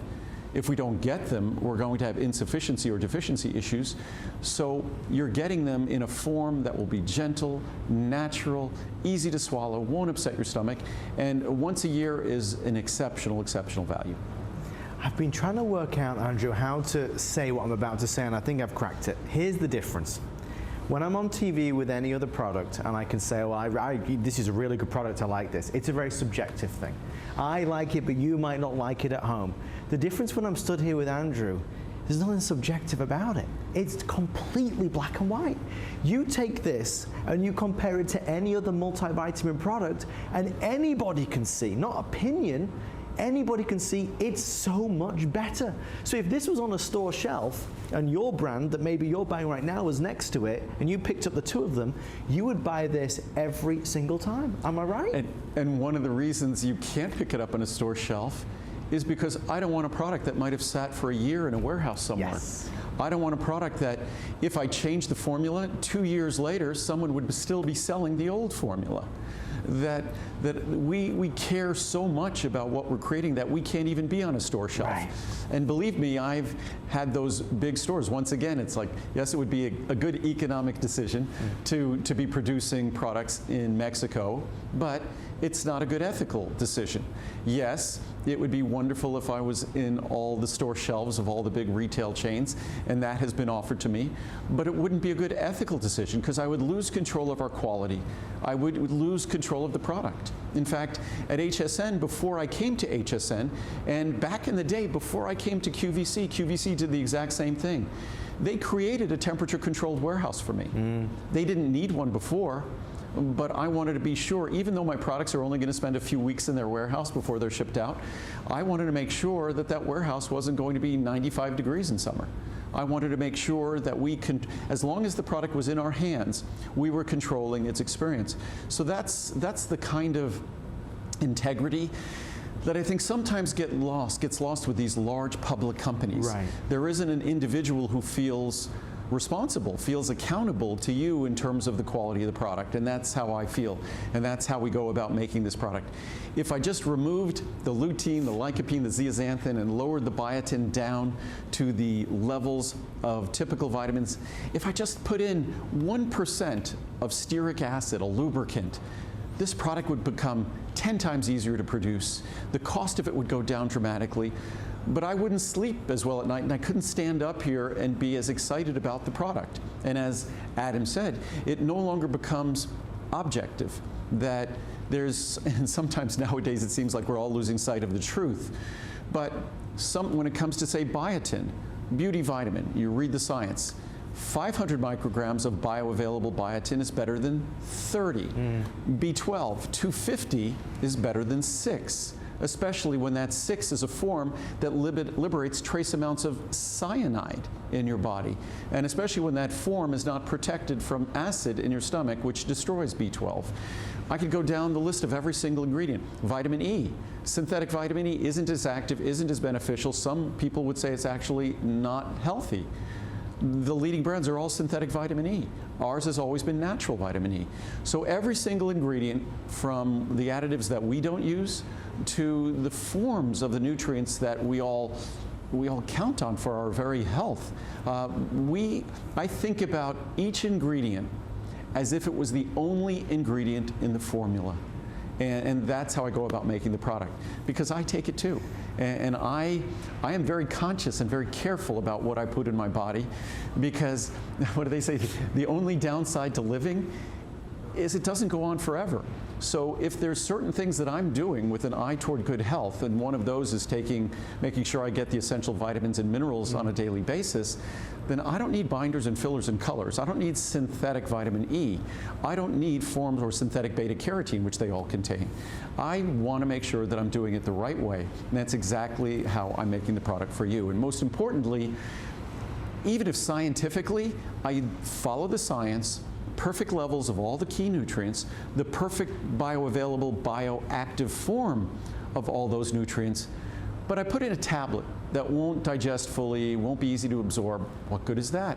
If we don't get them, we're going to have insufficiency or deficiency issues. So you're getting them in a form that will be gentle, natural, easy to swallow, won't upset your stomach, and once a year is an exceptional, exceptional value. I've been trying to work out, Andrew, how to say what I'm about to say, and I think I've cracked it. Here's the difference. When I'm on TV with any other product and I can say, well, this is a really good product, I like this, it's a very subjective thing. I like it, but you might not like it at home. The difference when I'm stood here with Andrew, there's nothing subjective about it. It's completely black and white. You take this and you compare it to any other multivitamin product, and anybody can see, not opinion, anybody can see it's so much better. So if this was on a store shelf and your brand that maybe you're buying right now was next to it and you picked up the two of them, you would buy this every single time. Am I right? And one of the reasons you can't pick it up on a store shelf is because I don't want a product that might have sat for a year in a warehouse somewhere. Yes. I don't want a product that if I change the formula, 2 years later, someone would still be selling the old formula. That we care so much about what we're creating that we can't even be on a store shelf. Right. And believe me, I've had those big stores. Once again, it's like, yes, it would be a good economic decision to be producing products in Mexico, but it's not a good ethical decision. Yes, it would be wonderful if I was in all the store shelves of all the big retail chains, and that has been offered to me, but it wouldn't be a good ethical decision because I would lose control of our quality. I would lose control of the product. In fact, at HSN, before I came to HSN, and back in the day before I came to QVC did the exact same thing. They created a temperature-controlled warehouse for me. They didn't need one before, but I wanted to be sure, even though my products are only going to spend a few weeks in their warehouse before they're shipped out, I wanted to make sure that that warehouse wasn't going to be 95 degrees in summer. I wanted to make sure that as long as the product was in our hands, we were controlling its experience. So that's the kind of integrity that I think sometimes gets lost with these large public companies. Right. There isn't an individual who feels responsible, feels accountable to you in terms of the quality of the product, and that's how I feel, and that's how we go about making this product. If I just removed the lutein, the lycopene, the zeaxanthin, and lowered the biotin down to the levels of typical vitamins, if I just put in 1% of stearic acid, a lubricant, this product would become 10 times easier to produce. The cost of it would go down dramatically. But I wouldn't sleep as well at night, and I couldn't stand up here and be as excited about the product. And as Adam said, it no longer becomes objective. That and sometimes nowadays it seems like we're all losing sight of the truth. But when it comes to, say, biotin, beauty vitamin, you read the science, 500 micrograms of bioavailable biotin is better than 30. B12, 250 is better than 6. Especially when that 6 is a form that liberates trace amounts of cyanide in your body. And especially when that form is not protected from acid in your stomach, which destroys B12. I could go down the list of every single ingredient. Vitamin E. Synthetic vitamin E isn't as active, isn't as beneficial. Some people would say it's actually not healthy. The leading brands are all synthetic vitamin E. Ours has always been natural vitamin E. So every single ingredient, from the additives that we don't use to the forms of the nutrients that we all count on for our very health, I think about each ingredient as if it was the only ingredient in the formula. And that's how I go about making the product, because I take it too. And I am very conscious and very careful about what I put in my body, because, what do they say, the only downside to living is it doesn't go on forever. So if there's certain things that I'm doing with an eye toward good health, and one of those is making sure I get the essential vitamins and minerals on a daily basis, then I don't need binders and fillers and colors. I don't need synthetic vitamin E. I don't need forms or synthetic beta carotene, which they all contain. I want to make sure that I'm doing it the right way, and that's exactly how I'm making the product for you. And most importantly, even if scientifically I follow the science, perfect levels of all the key nutrients, the perfect bioavailable, bioactive form of all those nutrients, but I put in a tablet that won't digest fully, won't be easy to absorb, what good is that?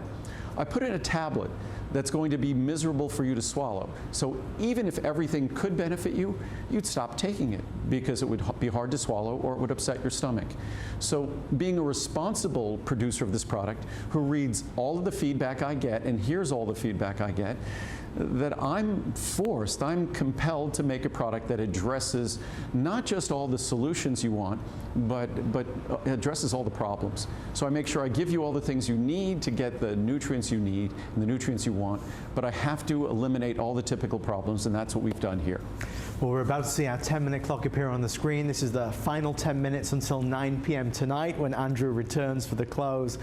I put in a tablet that's going to be miserable for you to swallow. So even if everything could benefit you, you'd stop taking it. because it would be hard to swallow or it would upset your stomach. So being a responsible producer of this product who reads all of the feedback I get and hears all the feedback I get, that I'm compelled to make a product that addresses not just all the solutions you want, but addresses all the problems. So I make sure I give you all the things you need to get the nutrients you need and the nutrients you want, but I have to eliminate all the typical problems, and that's what we've done here. Well, we're about to see our 10-minute clock appear on the screen. This is the final 10 minutes until 9 p.m. tonight when Andrew returns for the close.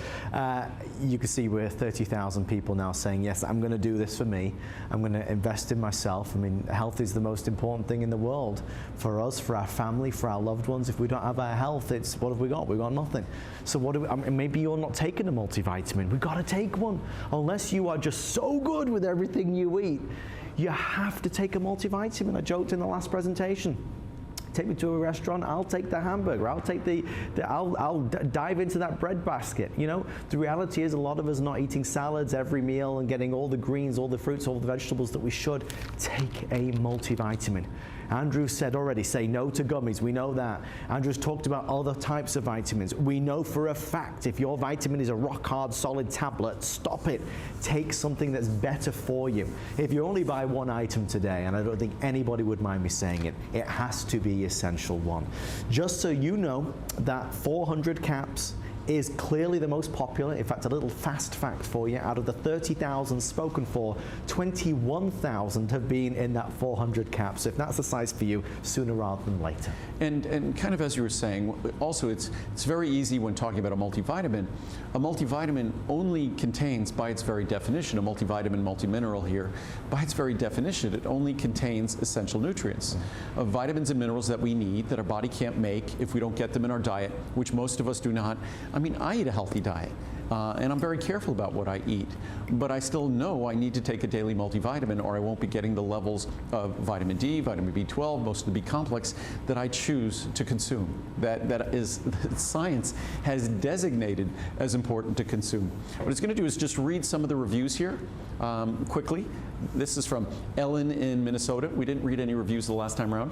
You can see we're 30,000 people now saying, yes, I'm going to do this for me. I'm going to invest in myself. I mean, health is the most important thing in the world for us, for our family, for our loved ones. If we don't have our health, it's what have we got? We've got nothing. So what do we, I mean, maybe you're not taking a multivitamin. We've got to take one. Unless you are just so good with everything you eat, you have to take a multivitamin. I joked in the last presentation. Take me to a restaurant, I'll take the hamburger, I'll take I'll dive into that bread basket. You know, the reality is a lot of us not eating salads every meal and getting all the greens, all the fruits, all the vegetables that we should. Take a multivitamin. Andrew said already, say no to gummies. We know that. Andrew's talked about other types of vitamins. We know for a fact if your vitamin is a rock hard solid tablet, stop it. Take something that's better for you. If you only buy one item today, and I don't think anybody would mind me saying it, it has to be Essential One. Just so you know that 400 caps is clearly the most popular. In fact, a little fast fact for you, out of the 30,000 spoken for, 21,000 have been in that 400 caps. So if that's the size for you, sooner rather than later. And kind of as you were saying, also it's very easy when talking about a multivitamin. A multivitamin only contains, by its very definition, a multivitamin, multimineral here, by its very definition, it only contains essential nutrients. Vitamins and minerals that we need, that our body can't make if we don't get them in our diet, which most of us do not. I mean, I eat a healthy diet, and I'm very careful about what I eat, but I still know I need to take a daily multivitamin or I won't be getting the levels of vitamin D, vitamin B12, most of the B complex that I choose to consume, that science has designated as important to consume. What it's going to do is just read some of the reviews here quickly. This is from Ellen in Minnesota. We didn't read any reviews the last time around.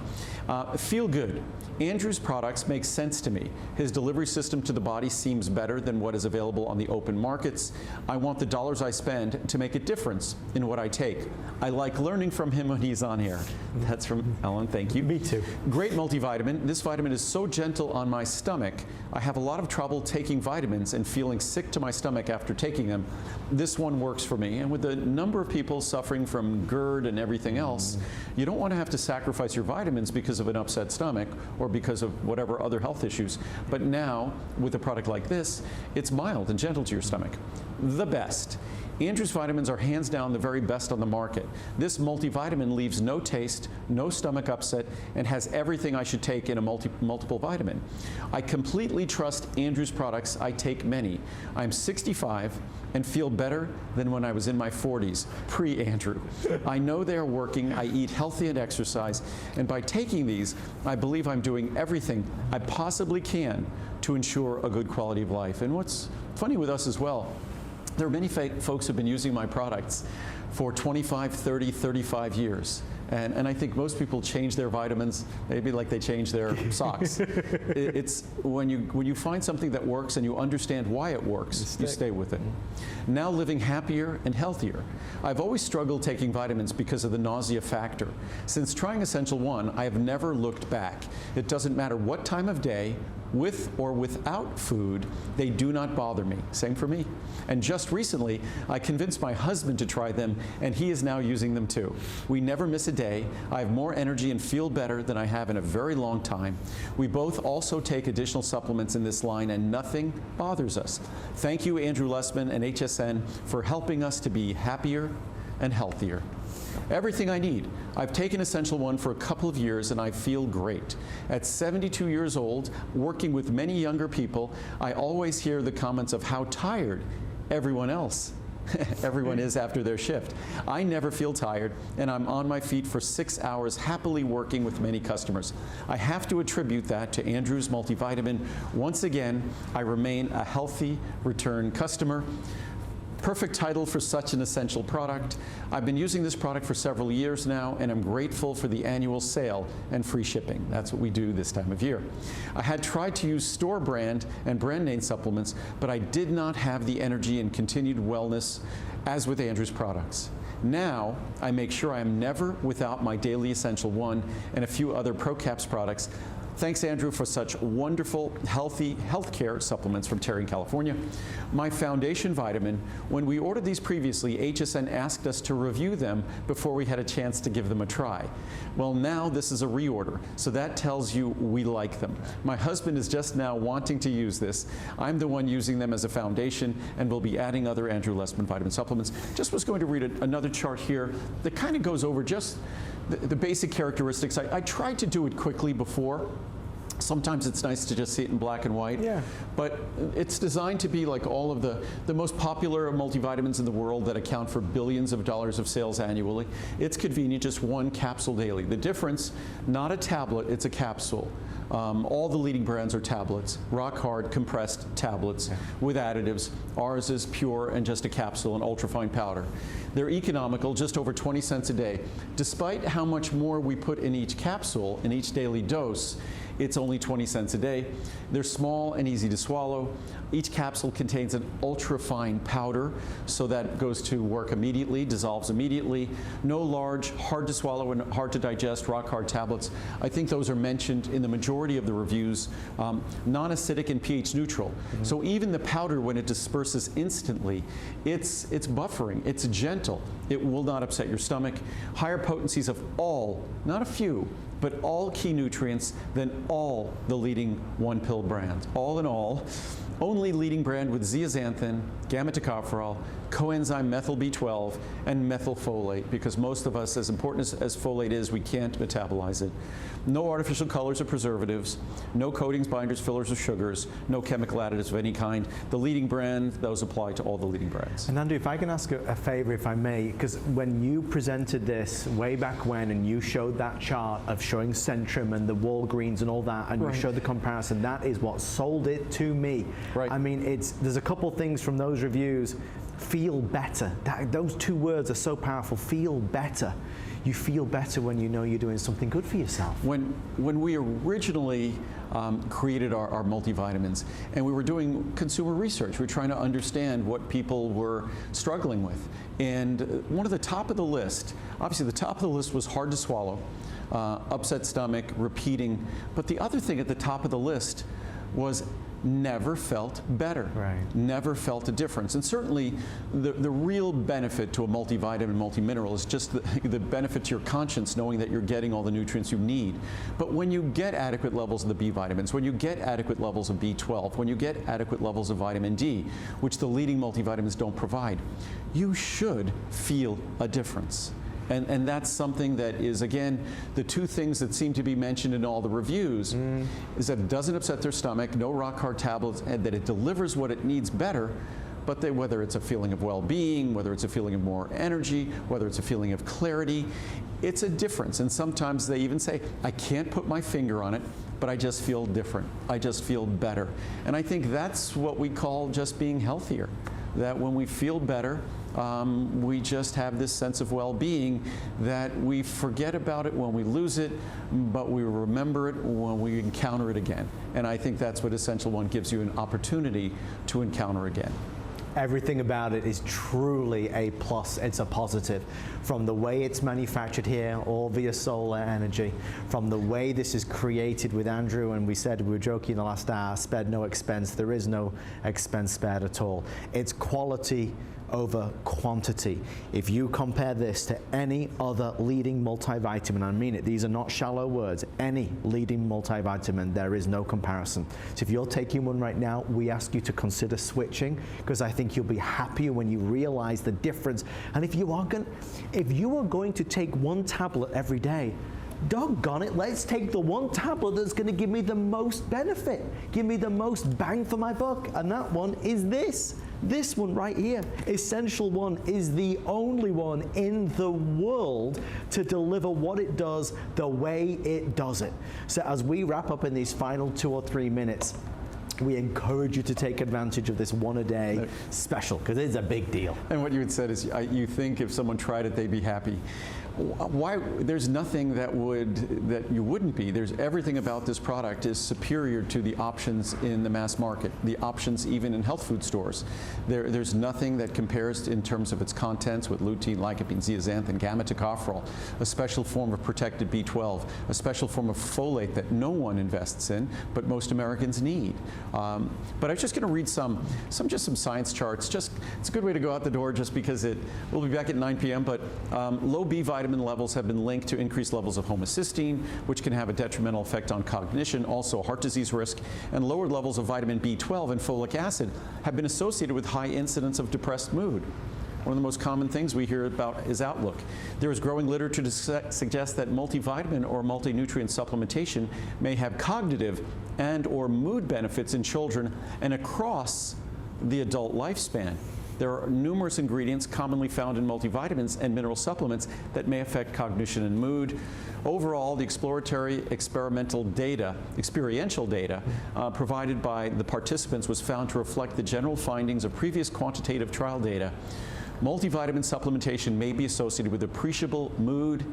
Feel good. Andrew's products make sense to me. His delivery system to the body seems better than what is available on the open markets. I want the dollars I spend to make a difference in what I take. I like learning from him when he's on here. That's from Ellen, thank you. Me too. Great multivitamin. This vitamin is so gentle on my stomach. I have a lot of trouble taking vitamins and feeling sick to my stomach after taking them. This one works for me. And with the number of people suffering from GERD and everything else, you don't want to have to sacrifice your vitamins because of an upset stomach or because of whatever other health issues. But now, with a product like this, it's mild and gentle to your stomach. The best. Andrew's vitamins are hands down the very best on the market. This multivitamin leaves no taste, no stomach upset, and has everything I should take in a multiple vitamin. I completely trust Andrew's products. I take many. I'm 65 and feel better than when I was in my 40s, pre-Andrew. I know they are working. I eat healthy and exercise, and by taking these, I believe I'm doing everything I possibly can to ensure a good quality of life. And what's funny with us as well, there are many folks who have been using my products for 25, 30, 35 years. And I think most people change their vitamins, maybe like they change their socks. It's when you find something that works and you understand why it works, you stay with it. Now living happier and healthier. I've always struggled taking vitamins because of the nausea factor. Since trying Essential One, I have never looked back. It doesn't matter what time of day, with or without food, they do not bother me. Same for me. And just recently, I convinced my husband to try them, and he is now using them too. We never miss a day. I have more energy and feel better than I have in a very long time. We both also take additional supplements in this line, and nothing bothers us. Thank you, Andrew Lessman and HSN, for helping us to be happier and healthier. Everything I need. I've taken Essential One for a couple of years and I feel great. At 72 years old, working with many younger people, I always hear the comments of how tired everyone else everyone is after their shift. I never feel tired, and I'm on my feet for 6 hours happily working with many customers. I have to attribute that to Andrew's multivitamin. Once again, I remain a healthy return customer. Perfect title for such an essential product. I've been using this product for several years now, and I'm grateful for the annual sale and free shipping. That's what we do this time of year. I had tried to use store brand and brand name supplements, but I did not have the energy and continued wellness as with Andrew's products. Now, I make sure I am never without my Daily Essential One and a few other ProCaps products. Thanks, Andrew, for such wonderful, healthy healthcare supplements from Terry in California. My foundation vitamin, when we ordered these previously, HSN asked us to review them before we had a chance to give them a try. Well, now this is a reorder, so that tells you we like them. My husband is just now wanting to use this. I'm the one using them as a foundation, and we'll be adding other Andrew Lessman vitamin supplements. Just was going to read another chart here that kind of goes over just the basic characteristics. I tried to do it quickly before. Sometimes it's nice to just see it in black and white, but it's designed to be like all of the most popular multivitamins in the world that account for billions of dollars of sales annually. It's convenient, just one capsule daily. The difference, not a tablet, it's a capsule. All the leading brands are tablets, rock hard compressed tablets with additives. Ours is pure and just a capsule, an ultrafine powder. They're economical, just over 20 cents a day. Despite how much more we put in each capsule, in each daily dose, it's only 20 cents a day. They're small and easy to swallow. Each capsule contains an ultrafine powder, so that goes to work immediately, dissolves immediately. No large, hard to swallow and hard to digest rock hard tablets. I think those are mentioned in the majority of the reviews. Non-acidic and pH neutral. So even the powder, when it disperses instantly, it's buffering, it's gentle. It will not upset your stomach. Higher potencies of all, not a few, but all key nutrients than all the leading one-pill brands. All in all, only leading brand with zeaxanthin, gamma-tocopherol, coenzyme methyl B12, and methylfolate, because most of us, as important as folate is, we can't metabolize it. No artificial colors or preservatives, no coatings, binders, fillers, or sugars, no chemical additives of any kind. The leading brand, those apply to all the leading brands. And Andrew, if I can ask a favor, if I may, because when you presented this way back when, and you showed that chart of showing Centrum and the Walgreens and all that, and you showed the comparison, that is what sold it to me. Right. I mean, there's a couple things from those reviews. Feel better. Those two words are so powerful. Feel better. You feel better when you know you're doing something good for yourself. When we originally created our multivitamins, and we were doing consumer research, we were trying to understand what people were struggling with. And one of the top of the list, obviously the top of the list was hard to swallow, upset stomach, repeating. But the other thing at the top of the list was never felt better, never felt a difference. And certainly the real benefit to a multivitamin, multimineral is just the benefit to your conscience, knowing that you're getting all the nutrients you need. But when you get adequate levels of the B vitamins, when you get adequate levels of B12, when you get adequate levels of vitamin D, which the leading multivitamins don't provide, you should feel a difference. And that's something that is, again, the two things that seem to be mentioned in all the reviews is that it doesn't upset their stomach, no rock hard tablets, and that it delivers what it needs better. But whether it's a feeling of well-being, whether it's a feeling of more energy, whether it's a feeling of clarity, it's a difference. And sometimes they even say, I can't put my finger on it, but I just feel different. I just feel better. And I think that's what we call just being healthier. That when we feel better, we just have this sense of well-being that we forget about it when we lose it, but we remember it when we encounter it again. And I think that's what Essential One gives you, an opportunity to encounter again. Everything about it is truly a plus. It's a positive. From the way it's manufactured here, all via solar energy, from the way this is created with Andrew, and we said, we were joking in the last hour, spared no expense. There is no expense spared at all. It's quality over quantity. If you compare this to any other leading multivitamin, I mean it, these are not shallow words, any leading multivitamin, there is no comparison. So if you're taking one right now, we ask you to consider switching, because I think you'll be happier when you realize the difference. And if you are going to take one tablet every day, doggone it, let's take the one tablet that's going to give me the most benefit, give me the most bang for my buck, and that one is this. This one right here, Essential One, is the only one in the world to deliver what it does the way it does it. So as we wrap up in these final 2 or 3 minutes, we encourage you to take advantage of this one-a-day special, because it's a big deal. And what you had said is you think if someone tried it, they'd be happy. Why? There's nothing that you wouldn't be. There's everything about this product is superior to the options in the mass market, the options even in health food stores. There's nothing that compares in terms of its contents with lutein, lycopene, zeaxanthin, gamma-tocopherol, a special form of protected B12, a special form of folate that no one invests in, but most Americans need. But I was just going to read some science charts. It's a good way to go out the door, just because we'll be back at 9 p.m. But low B vitamin levels have been linked to increased levels of homocysteine, which can have a detrimental effect on cognition, also heart disease risk, and lower levels of vitamin B12 and folic acid have been associated with high incidence of depressed mood. One of the most common things we hear about is outlook. There is growing literature to suggest that multivitamin or multi-nutrient supplementation may have cognitive and or mood benefits in children and across the adult lifespan. There are numerous ingredients commonly found in multivitamins and mineral supplements that may affect cognition and mood. Overall, the exploratory experiential data provided by the participants was found to reflect the general findings of previous quantitative trial data. Multivitamin supplementation may be associated with appreciable mood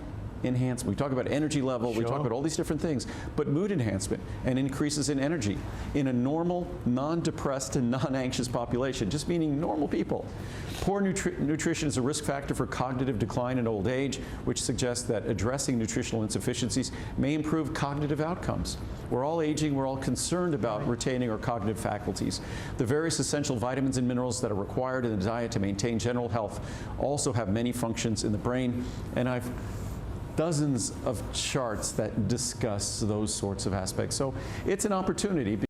enhancement. We talk about energy level, we talk about all these different things, but mood enhancement and increases in energy in a normal, non-depressed and non-anxious population, just meaning normal people. Poor nutrition is a risk factor for cognitive decline in old age, which suggests that addressing nutritional insufficiencies may improve cognitive outcomes. We're all aging, we're all concerned about retaining our cognitive faculties. The various essential vitamins and minerals that are required in the diet to maintain general health also have many functions in the brain, and I've dozens of charts that discuss those sorts of aspects. So it's an opportunity.